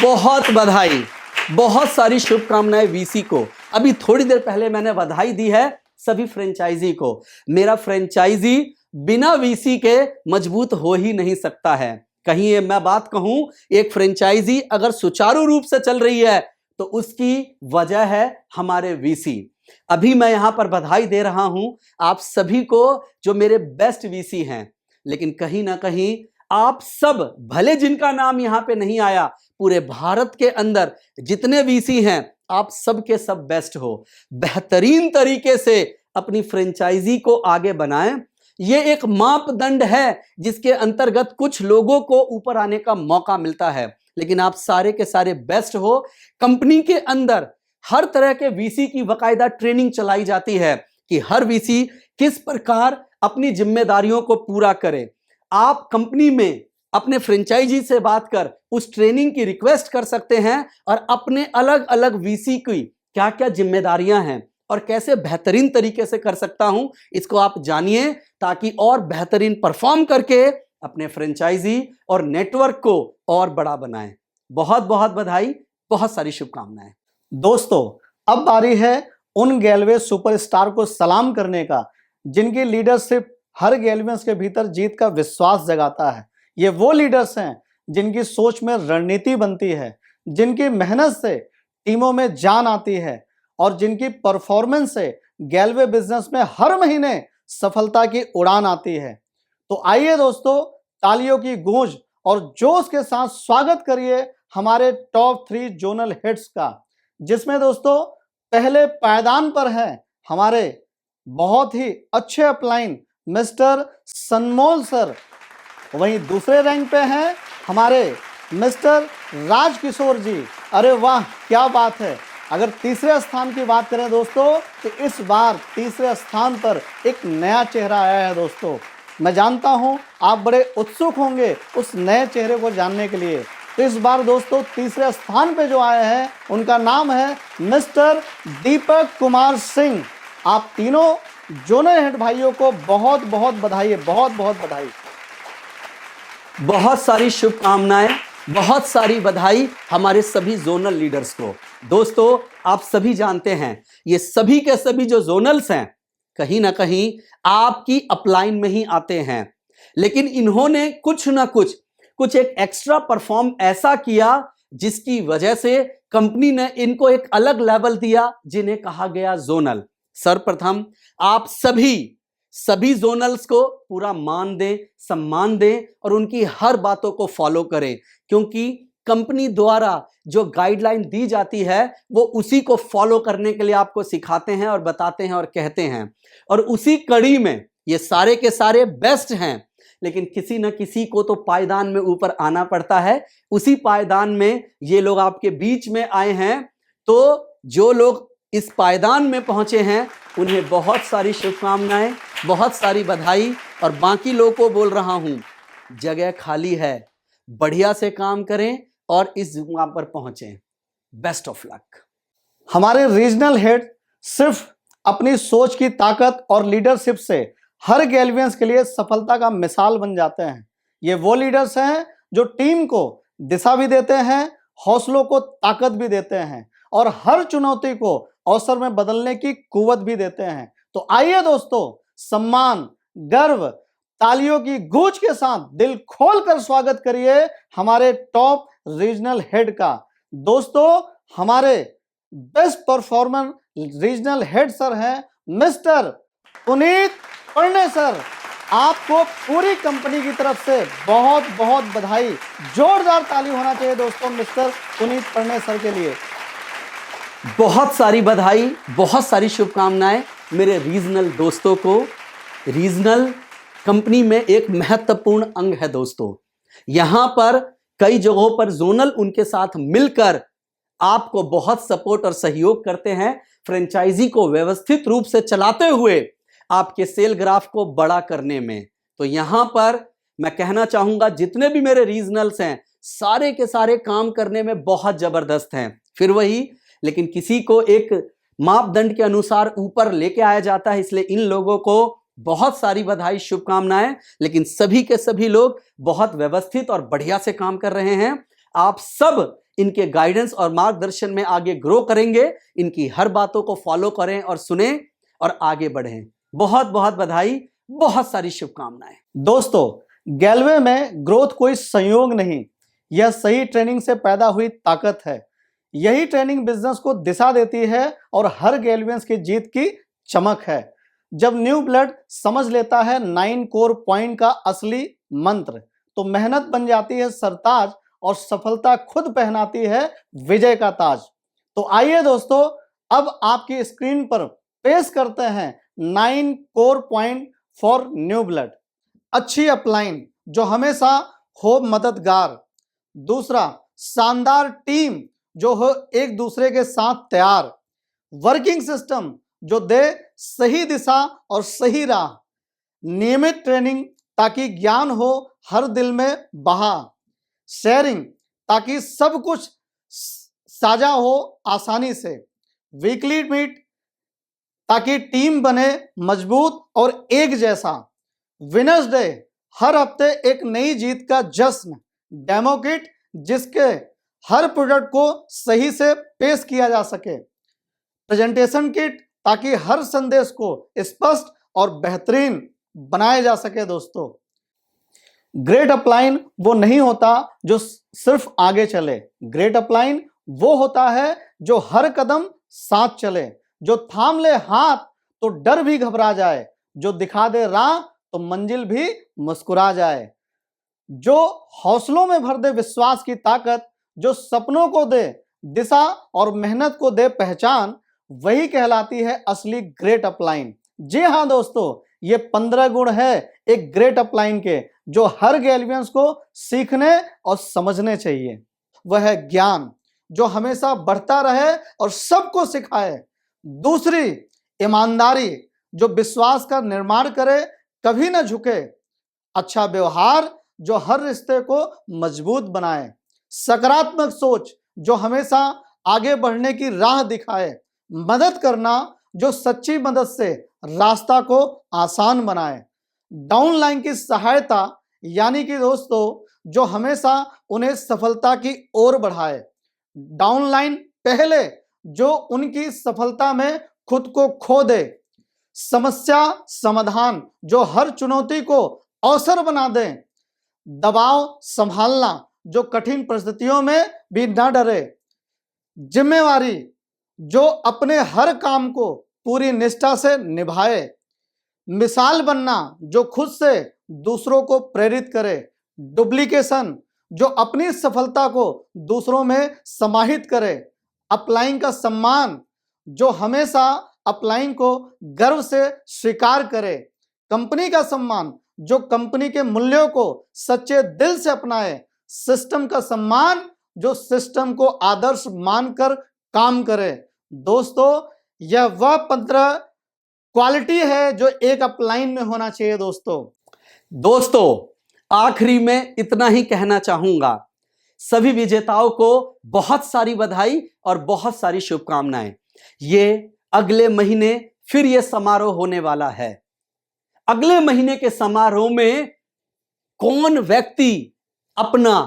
बहुत बधाई, बहुत सारी शुभकामनाएं वीसी को। अभी थोड़ी देर पहले मैंने बधाई दी है सभी फ्रेंचाइजी को। मेरा फ्रेंचाइजी बिना वीसी के मजबूत हो ही नहीं सकता है। कहीं ये मैं बात कहूं, एक फ्रेंचाइजी अगर सुचारू रूप से चल रही है तो उसकी वजह है हमारे वीसी। अभी मैं यहां पर बधाई दे रहा हूं आप सभी को जो मेरे बेस्ट वीसी हैं, लेकिन कहीं ना कहीं आप सब, भले जिनका नाम यहां पे नहीं आया, पूरे भारत के अंदर जितने वीसी हैं आप सब के सब बेस्ट हो। बेहतरीन तरीके से अपनी फ्रेंचाइजी को आगे बनाएं। ये एक मापदंड है जिसके अंतर्गत कुछ लोगों को ऊपर आने का मौका मिलता है, लेकिन आप सारे के सारे बेस्ट हो। कंपनी के अंदर हर तरह के वीसी की बाकायदा ट्रेनिंग चलाई जाती है कि हर वीसी किस प्रकार अपनी जिम्मेदारियों को पूरा करे। आप कंपनी में अपने फ्रेंचाइजी से बात कर उस ट्रेनिंग की रिक्वेस्ट कर सकते हैं और अपने अलग अलग वीसी की क्या क्या जिम्मेदारियां हैं और कैसे बेहतरीन तरीके से कर सकता हूं, इसको आप जानिए, ताकि और बेहतरीन परफॉर्म करके अपने फ्रेंचाइजी और नेटवर्क को और बड़ा बनाएं। बहुत बहुत बधाई, बहुत सारी शुभकामनाएं। दोस्तों, अब बारी है उन गैल्वे सुपरस्टार को सलाम करने का, जिनकी लीडरशिप हर गैल्वियंस के भीतर जीत का विश्वास जगाता है। ये वो लीडर्स हैं जिनकी सोच में रणनीति बनती है, जिनकी मेहनत से टीमों में जान आती है और जिनकी परफॉर्मेंस से गैल्वे बिजनेस में हर महीने सफलता की उड़ान आती है। तो आइए दोस्तों, तालियों की गूंज और जोश के साथ स्वागत करिए हमारे टॉप 3 जोनल हेड्स का, जिसमें दोस्तों पहले पायदान पर हैं हमारे बहुत ही अच्छे अपलाइन मिस्टर सनमोल सर। वहीं दूसरे रैंक पे हैं हमारे मिस्टर राजकिशोर जी। अरे वाह, क्या बात है। अगर तीसरे स्थान की बात करें दोस्तों, तो इस बार तीसरे स्थान पर एक नया चेहरा आया है दोस्तों। मैं जानता हूं आप बड़े उत्सुक होंगे उस नए चेहरे को जानने के लिए। तो इस बार दोस्तों तीसरे स्थान पे जो आए हैं उनका नाम है मिस्टर दीपक कुमार सिंह। आप तीनों जोनल हेड भाइयों को बहुत बहुत बधाई है, बहुत बहुत बधाई। बहुत सारी शुभकामनाएं, बहुत सारी बधाई हमारे सभी जोनल लीडर्स को। दोस्तों, आप सभी जानते हैं ये सभी के सभी जो जोनल्स हैं कहीं ना कहीं आपकी अपलाइन में ही आते हैं, लेकिन इन्होंने कुछ ना कुछ एक एक्स्ट्रा परफॉर्म ऐसा किया जिसकी वजह से कंपनी ने इनको एक अलग लेवल दिया जिन्हें कहा गया जोनल। सर्वप्रथम आप सभी जोनल्स को पूरा मान दें, सम्मान दें और उनकी हर बातों को फॉलो करें, क्योंकि कंपनी द्वारा जो गाइडलाइन दी जाती है वो उसी को फॉलो करने के लिए आपको सिखाते हैं और बताते हैं और कहते हैं। और उसी कड़ी में ये सारे के सारे बेस्ट हैं, लेकिन किसी न किसी को तो पायदान में ऊपर आना पड़ता है। उसी पायदान में ये लोग आपके बीच में आए हैं। तो जो लोग इस पायदान में पहुंचे हैं उन्हें बहुत सारी शुभकामनाएं, बहुत सारी बधाई। और बाकी लोगों को बोल रहा हूं, जगह खाली है, बढ़िया से काम करें और इस मुकाम पर पहुंचें। Best of luck. हमारे रीजनल हेड सिर्फ अपनी सोच की ताकत और लीडरशिप से हर गैल्वियंस के लिए सफलता का मिसाल बन जाते हैं। ये वो लीडर्स हैं जो टीम को दिशा भी देते हैं, हौसलों को ताकत भी देते हैं और हर चुनौती को अवसर में बदलने की कुवत भी देते हैं। तो आइए दोस्तों, सम्मान, गर्व, तालियों की गूंज के साथ दिल खोलकर स्वागत करिए हमारे टॉप रीजनल हेड का। दोस्तों, हमारे best performer regional head sir हैं मिस्टर पुनीत पर्णे सर। आपको पूरी कंपनी की तरफ से बहुत बहुत बधाई। जोरदार ताली होना चाहिए दोस्तों मिस्टर पुनीत पर्णे सर के लिए। बहुत सारी बधाई, बहुत सारी शुभकामनाएं मेरे रीजनल दोस्तों को। रीजनल कंपनी में एक महत्वपूर्ण अंग है दोस्तों। यहां पर कई जगहों पर जोनल उनके साथ मिलकर आपको बहुत सपोर्ट और सहयोग करते हैं, फ्रेंचाइजी को व्यवस्थित रूप से चलाते हुए आपके सेल ग्राफ को बड़ा करने में। तो यहां पर मैं कहना चाहूंगा जितने भी मेरे रीजनल्स हैं सारे के सारे काम करने में बहुत जबरदस्त हैं। फिर वही, लेकिन किसी को एक मापदंड के अनुसार ऊपर लेके आया जाता है, इसलिए इन लोगों को बहुत सारी बधाई, शुभकामनाएं। लेकिन सभी के सभी लोग बहुत व्यवस्थित और बढ़िया से काम कर रहे हैं। आप सब इनके गाइडेंस और मार्गदर्शन में आगे ग्रो करेंगे। इनकी हर बातों को फॉलो करें और सुने और आगे बढ़ें। बहुत बहुत बधाई, बहुत सारी शुभकामनाएं। दोस्तों, गैल्वे में ग्रोथ कोई संयोग नहीं, यह सही ट्रेनिंग से पैदा हुई ताकत है। यही ट्रेनिंग बिजनेस को दिशा देती है और हर गैल्वियंस की जीत की चमक है। जब न्यू ब्लड समझ लेता है 9 कोर पॉइंट का असली मंत्र, तो मेहनत बन जाती है सरताज और सफलता खुद पहनाती है विजय का ताज। तो आइए दोस्तों, अब आपकी स्क्रीन पर पेश करते हैं 9 core point for new blood. अच्छी अपलाइन जो हमेशा हो मददगार। दूसरा, शानदार टीम जो हो एक दूसरे के साथ तैयार। वर्किंग सिस्टम जो दे सही दिशा और सही राह। नियमित ट्रेनिंग ताकि ज्ञान हो हर दिल में बहा। शेयरिंग ताकि सब कुछ साझा हो आसानी से। वीकली मीट ताकि टीम बने मजबूत और एक जैसा। विनर्स डे हर हफ्ते एक नई जीत का जश्न। डेमो किट जिसके हर प्रोडक्ट को सही से पेश किया जा सके। प्रेजेंटेशन किट ताकि हर संदेश को स्पष्ट और बेहतरीन बनाया जा सके। दोस्तों, ग्रेट अपलाइन वो नहीं होता जो सिर्फ आगे चले। ग्रेट अपलाइन वो होता है जो हर कदम साथ चले, जो थाम ले हाथ तो डर भी घबरा जाए, जो दिखा दे राह तो मंजिल भी मुस्कुरा जाए, जो हौसलों में भर दे विश्वास की ताकत, जो सपनों को दे दिशा और मेहनत को दे पहचान, वही कहलाती है असली ग्रेट अपलाइन। जी हाँ दोस्तों, ये 15 गुण है एक ग्रेट अपलाइन के जो हर गैल्वियंस को सीखने और समझने चाहिए। वह है ज्ञान जो हमेशा बढ़ता रहे और सबको सिखाए। दूसरी, ईमानदारी जो विश्वास का निर्माण करे, कभी न झुके। अच्छा व्यवहार जो हर रिश्ते को मजबूत बनाए। सकारात्मक सोच जो हमेशा आगे बढ़ने की राह दिखाए। मदद करना जो सच्ची मदद से रास्ता को आसान बनाए। डाउनलाइन की सहायता यानी कि दोस्तों जो हमेशा उन्हें सफलता की ओर बढ़ाए। डाउनलाइन पहले जो उनकी सफलता में खुद को खो दे। समस्या समाधान जो हर चुनौती को अवसर बना दे। दबाव संभालना जो कठिन परिस्थितियों में भी न डरे। जिम्मेवारी जो अपने हर काम को पूरी निष्ठा से निभाए। मिसाल बनना जो खुद से दूसरों को प्रेरित करे। डुप्लीकेशन जो अपनी सफलता को दूसरों में समाहित करे। अपलाइन का सम्मान जो हमेशा अपलाइन को गर्व से स्वीकार करे। कंपनी का सम्मान जो कंपनी के मूल्यों को सच्चे दिल से अपनाए। सिस्टम का सम्मान जो सिस्टम को आदर्श मानकर काम करे। दोस्तों, यह वह 15 क्वालिटी है जो एक अपलाइन में होना चाहिए। दोस्तों आखिरी में इतना ही कहना चाहूंगा, सभी विजेताओं को बहुत सारी बधाई और बहुत सारी शुभकामनाएं। ये अगले महीने फिर ये समारोह होने वाला है। अगले महीने के समारोह में कौन व्यक्ति अपना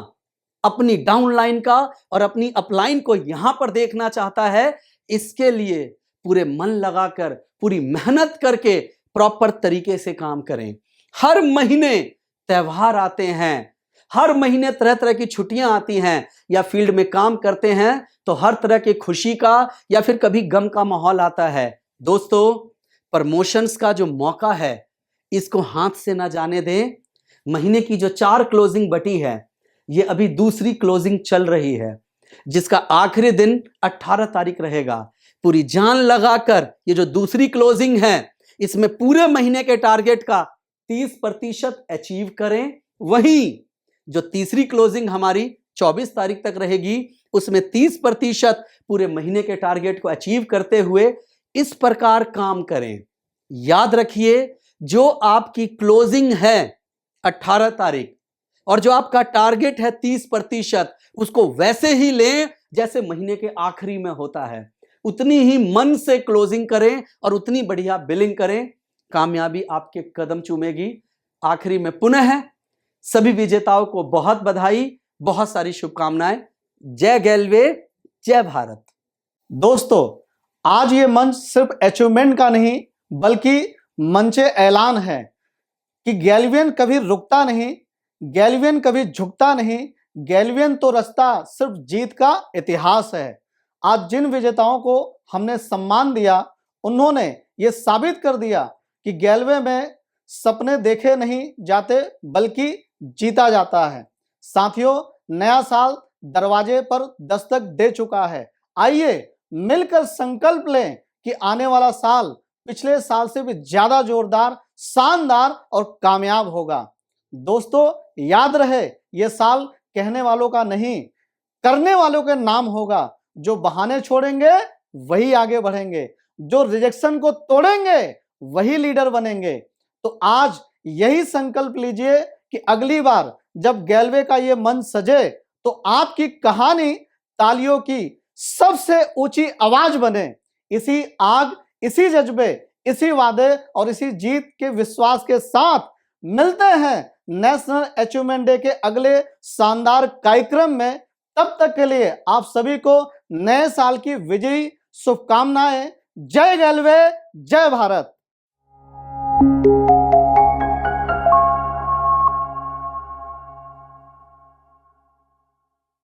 अपनी डाउनलाइन का और अपनी अपलाइन को यहां पर देखना चाहता है, इसके लिए पूरे मन लगाकर, पूरी मेहनत करके प्रॉपर तरीके से काम करें। हर महीने त्योहार आते हैं, हर महीने तरह तरह की छुट्टियां आती हैं, या फील्ड में काम करते हैं तो हर तरह की खुशी का या फिर कभी गम का माहौल आता है। दोस्तों, प्रमोशंस का जो मौका है इसको हाथ से ना जाने दें। महीने की जो 4 क्लोजिंग बटी है, ये अभी दूसरी क्लोजिंग चल रही है, जिसका आखिरी दिन 18 तारीख रहेगा। पूरी जान लगाकर ये जो दूसरी क्लोजिंग है, इसमें पूरे महीने के टारगेट का 30% अचीव करें। वहीं जो तीसरी क्लोजिंग हमारी 24 तारीख तक रहेगी, उसमें 30% पूरे महीने के टारगेट को अचीव करते हुए इस प्रकार काम करें। याद रखिए, जो आपकी क्लोजिंग है 18 तारीख और जो आपका टारगेट है 30%, उसको वैसे ही लें जैसे महीने के आखिरी में होता है। उतनी ही मन से क्लोजिंग करें और उतनी बढ़िया बिलिंग करें, कामयाबी आपके कदम चूमेगी। आखिरी में पुनः सभी विजेताओं को बहुत बधाई, बहुत सारी शुभकामनाएं। जय गैलवे, जय भारत। दोस्तों, आज ये मंच सिर्फ अचीवमेंट का नहीं बल्कि मंचे ऐलान है कि गैल्वियन कभी रुकता नहीं, गैल्वियन कभी झुकता नहीं। गैल्वियन तो रास्ता सिर्फ जीत का इतिहास है। आज जिन विजेताओं को हमने सम्मान दिया, उन्होंने ये साबित कर दिया कि गैल्वे में सपने देखे नहीं जाते बल्कि जीता जाता है। साथियों, नया साल दरवाजे पर दस्तक दे चुका है। आइए मिलकर संकल्प लें कि आने वाला साल पिछले साल से भी ज्यादा जोरदार, शानदार और कामयाब होगा। दोस्तों, याद रहे, ये साल कहने वालों का नहीं, करने वालों के नाम होगा। जो बहाने छोड़ेंगे वही आगे बढ़ेंगे, जो रिजेक्शन को तोड़ेंगे वही लीडर बनेंगे। तो आज यही संकल्प लीजिए कि अगली बार जब गैलवे का ये मंच सजे तो आपकी कहानी तालियों की सबसे ऊंची आवाज बने। इसी आग, इसी जज्बे, इसी वादे और इसी जीत के विश्वास के साथ मिलते हैं नेशनल अचीवमेंट डे के अगले शानदार कार्यक्रम में। तब तक के लिए आप सभी को नए साल की विजयी शुभकामनाएं। जय गैलवे, जय भारत।